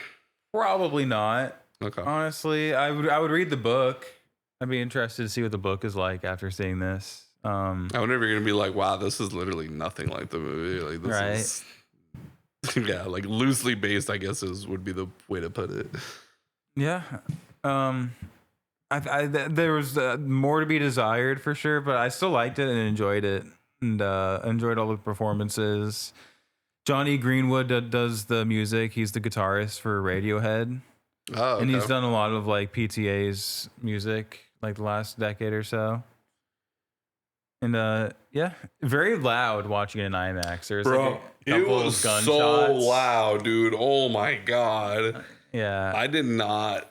Probably not. Okay. Honestly, I would read the book. I'd be interested to see what the book is like after seeing this. I wonder if you're gonna be like, wow, this is literally nothing like the movie. Like this is, yeah, like loosely based, I guess would be the way to put it. Yeah. There was more to be desired for sure, but I still liked it and enjoyed it, and enjoyed all the performances. Johnny Greenwood does the music. He's the guitarist for Radiohead, Oh, okay. and he's done a lot of like PTA's music like the last decade or so. And yeah, very loud watching it in IMAX. There's Bro, like a it couple was of gunshots. so loud, dude. Oh my god. Yeah, I did not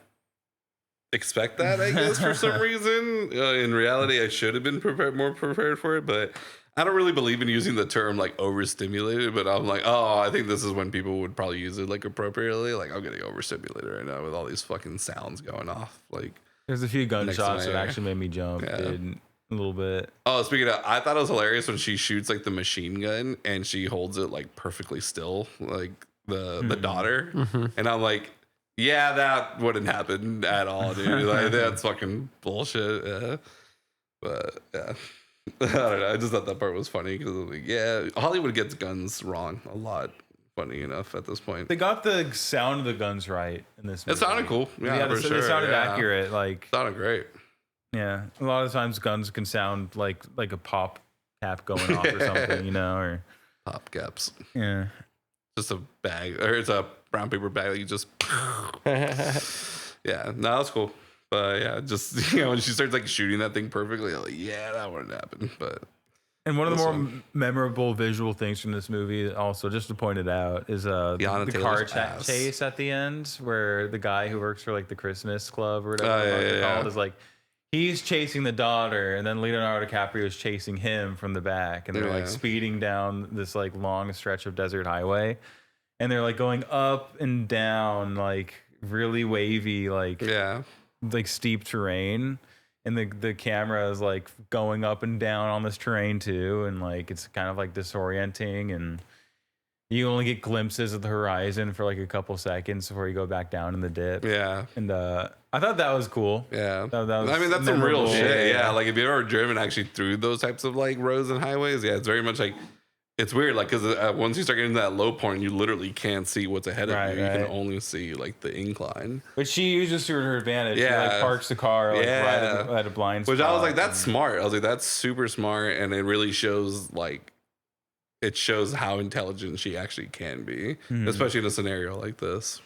expect that, I guess, for some reason. In reality, I should have been more prepared for it, but I don't really believe in using the term like overstimulated, but I'm like, oh, I think this is when people would probably use it like appropriately. Like, I'm getting overstimulated right now with all these fucking sounds going off. Like, there's a few to my gunshots that ear. actually made me jump, dude, a little bit. oh, speaking of, I thought it was hilarious when she shoots like the machine gun and she holds it like perfectly still, like the daughter. And I'm like, yeah, that wouldn't happen at all, dude. Like, that's fucking bullshit. Yeah. But yeah, I don't know. I just thought that part was funny because like, yeah, Hollywood gets guns wrong a lot. Funny enough, at this point, They got the sound of the guns right in this movie. it sounded cool. Yeah, for sure. They sounded yeah. accurate. Like, Sounded great. yeah, a lot of times guns can sound like a pop cap going off or something, you know, or Pop caps. yeah. Just a bag, or it's a brown paper bag that you just. Yeah, no, that's cool. But yeah, just when she starts like shooting that thing perfectly, I'm like, yeah, that wouldn't happen. But And one of the more memorable visual things from this movie, also just to point it out, is the car chase at the end, where the guy who works for like the Christmas club or whatever they're called is like, he's chasing the daughter, and then Leonardo DiCaprio is chasing him from the back, and they're like speeding down this like long stretch of desert highway, and they're like going up and down like really wavy like steep terrain. And the camera is like going up and down on this terrain too, and like it's kind of like disorienting, and you only get glimpses of the horizon for like a couple seconds before you go back down in the dip. Yeah, and I thought that was cool. Yeah, that was I mean that's some real shit. Yeah, like if you've ever driven actually through those types of like roads and highways, yeah, it's very much like. It's weird, like, because once you start getting to that low point, you literally can't see what's ahead of you. You can only see, like, the incline. But she uses to her advantage. Yeah. She, like, parks the car, like, right at a blind spot. Which I was like, that's smart. I was like, that's super smart, and it really shows, like, it shows how intelligent she actually can be, especially in a scenario like this.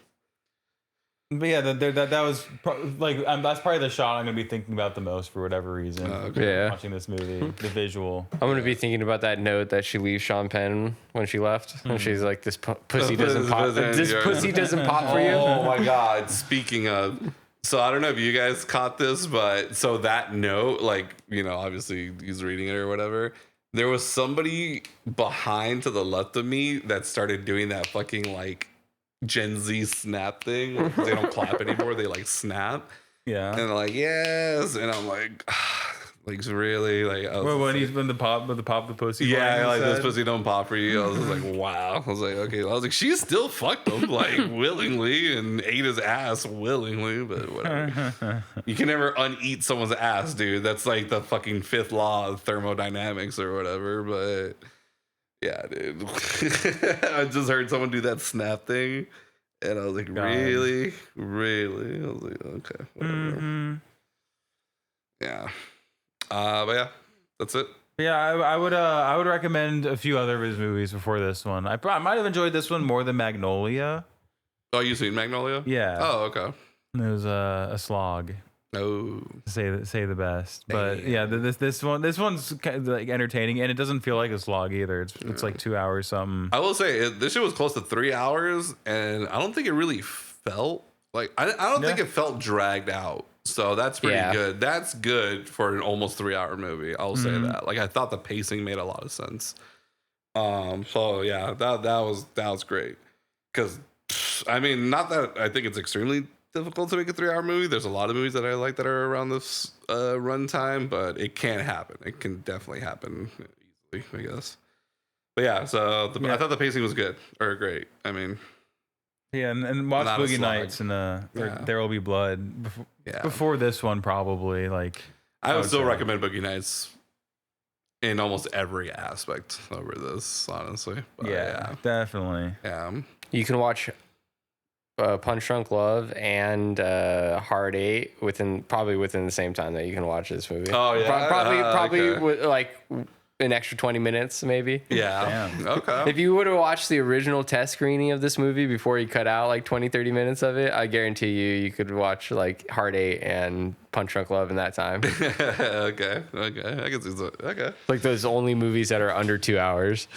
But yeah, that was that's probably the shot I'm gonna be thinking about the most for whatever reason. Watching this movie, the visual. I'm gonna be thinking about that note that she leaves Sean Penn when she left, and she's like, "This pussy doesn't pop. This pussy doesn't pop for you." Oh my god! Speaking of, so I don't know if you guys caught this, but so that note, like, obviously he's reading it or whatever. There was somebody behind to the left of me that started doing that fucking like Gen Z snap thing. They don't clap anymore. They like snap. Yeah. And they're like, yes. And I'm like, like really? Like, when the pop the pussy. Yeah, like this pussy don't pop for you. I was just like, wow. I was like, okay. I was like, she still fucked him like willingly and ate his ass willingly, but whatever. You can never uneat someone's ass, dude. That's like the fucking fifth law of thermodynamics or whatever. But yeah, dude. I just heard someone do that snap thing, and I was like, really? Really? I was like, okay, whatever. Yeah. But yeah, that's it. Yeah, I would recommend a few other of his movies before this one. I might have enjoyed this one more than Magnolia. Oh, you seen Magnolia? Yeah. Oh, okay. It was a slog. Oh, say the best, but yeah, this one's kind of like entertaining, and it doesn't feel like a slog either. It's like 2 hours something. I will say this shit was close to 3 hours, and I don't think it really felt like I don't think it felt dragged out. So that's pretty good. That's good for an almost 3 hour movie. I'll say that. Like I thought the pacing made a lot of sense. So yeah, that was great. Because I mean, not that I think it's extremely difficult to make a 3 hour movie. There's a lot of movies that I like that are around this runtime, but it can happen. It can definitely happen easily, I guess. But yeah, so I thought the pacing was good or great. I mean, yeah, and watch Boogie Nights and There Will Be Blood before this one probably. Like I would still recommend Boogie Nights in almost every aspect over this, honestly. But yeah, definitely. Yeah, you can watch Punch Drunk Love and Hard Eight probably within the same time that you can watch this movie. Oh yeah, probably okay. with, like an extra 20 minutes maybe. Yeah. Damn. Okay. If you would have watched the original test screening of this movie before you cut out like 20-30 minutes of it, I guarantee you could watch like Hard Eight and Punch Drunk Love in that time. Okay. I can see that. Okay. Like those only movies that are under 2 hours.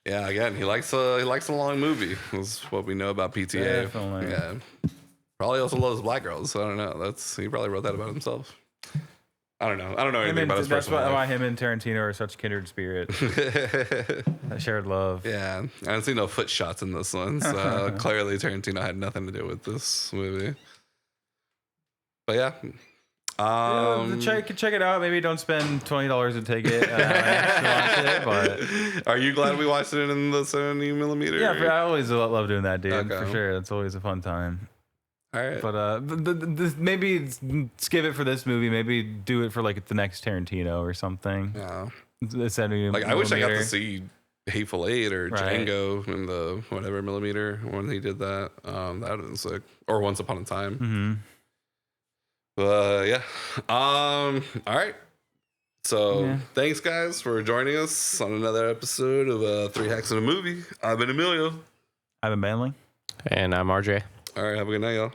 Yeah. Again, he likes a long movie. That's what we know about PTA. Definitely. Yeah. Probably also loves black girls. So I don't know. He probably wrote that about himself. I don't know anything about his that's personal why life. him and Tarantino are such kindred spirit. That shared love. Yeah, I don't see no foot shots in this one, so clearly Tarantino had nothing to do with this movie. But yeah, check it out. Maybe don't spend $20 a ticket to watch it, but are you glad we watched it in the 70 millimeter? yeah, I always love doing that, dude. Okay. For sure, that's always a fun time. All right. But maybe skip it for this movie. Maybe do it for like the next Tarantino or something. Yeah. The 70 Like I wish I got to millimeter. see Hateful Eight or Right. Django in the whatever millimeter when he did that. That would have been sick. Or Once Upon a Time. Mm-hmm. Yeah. All right. So Yeah. thanks guys for joining us on another episode of Three Hacks in a Movie. I've been Emilio. I've been Manley. And I'm RJ. All right. Have a good night, y'all.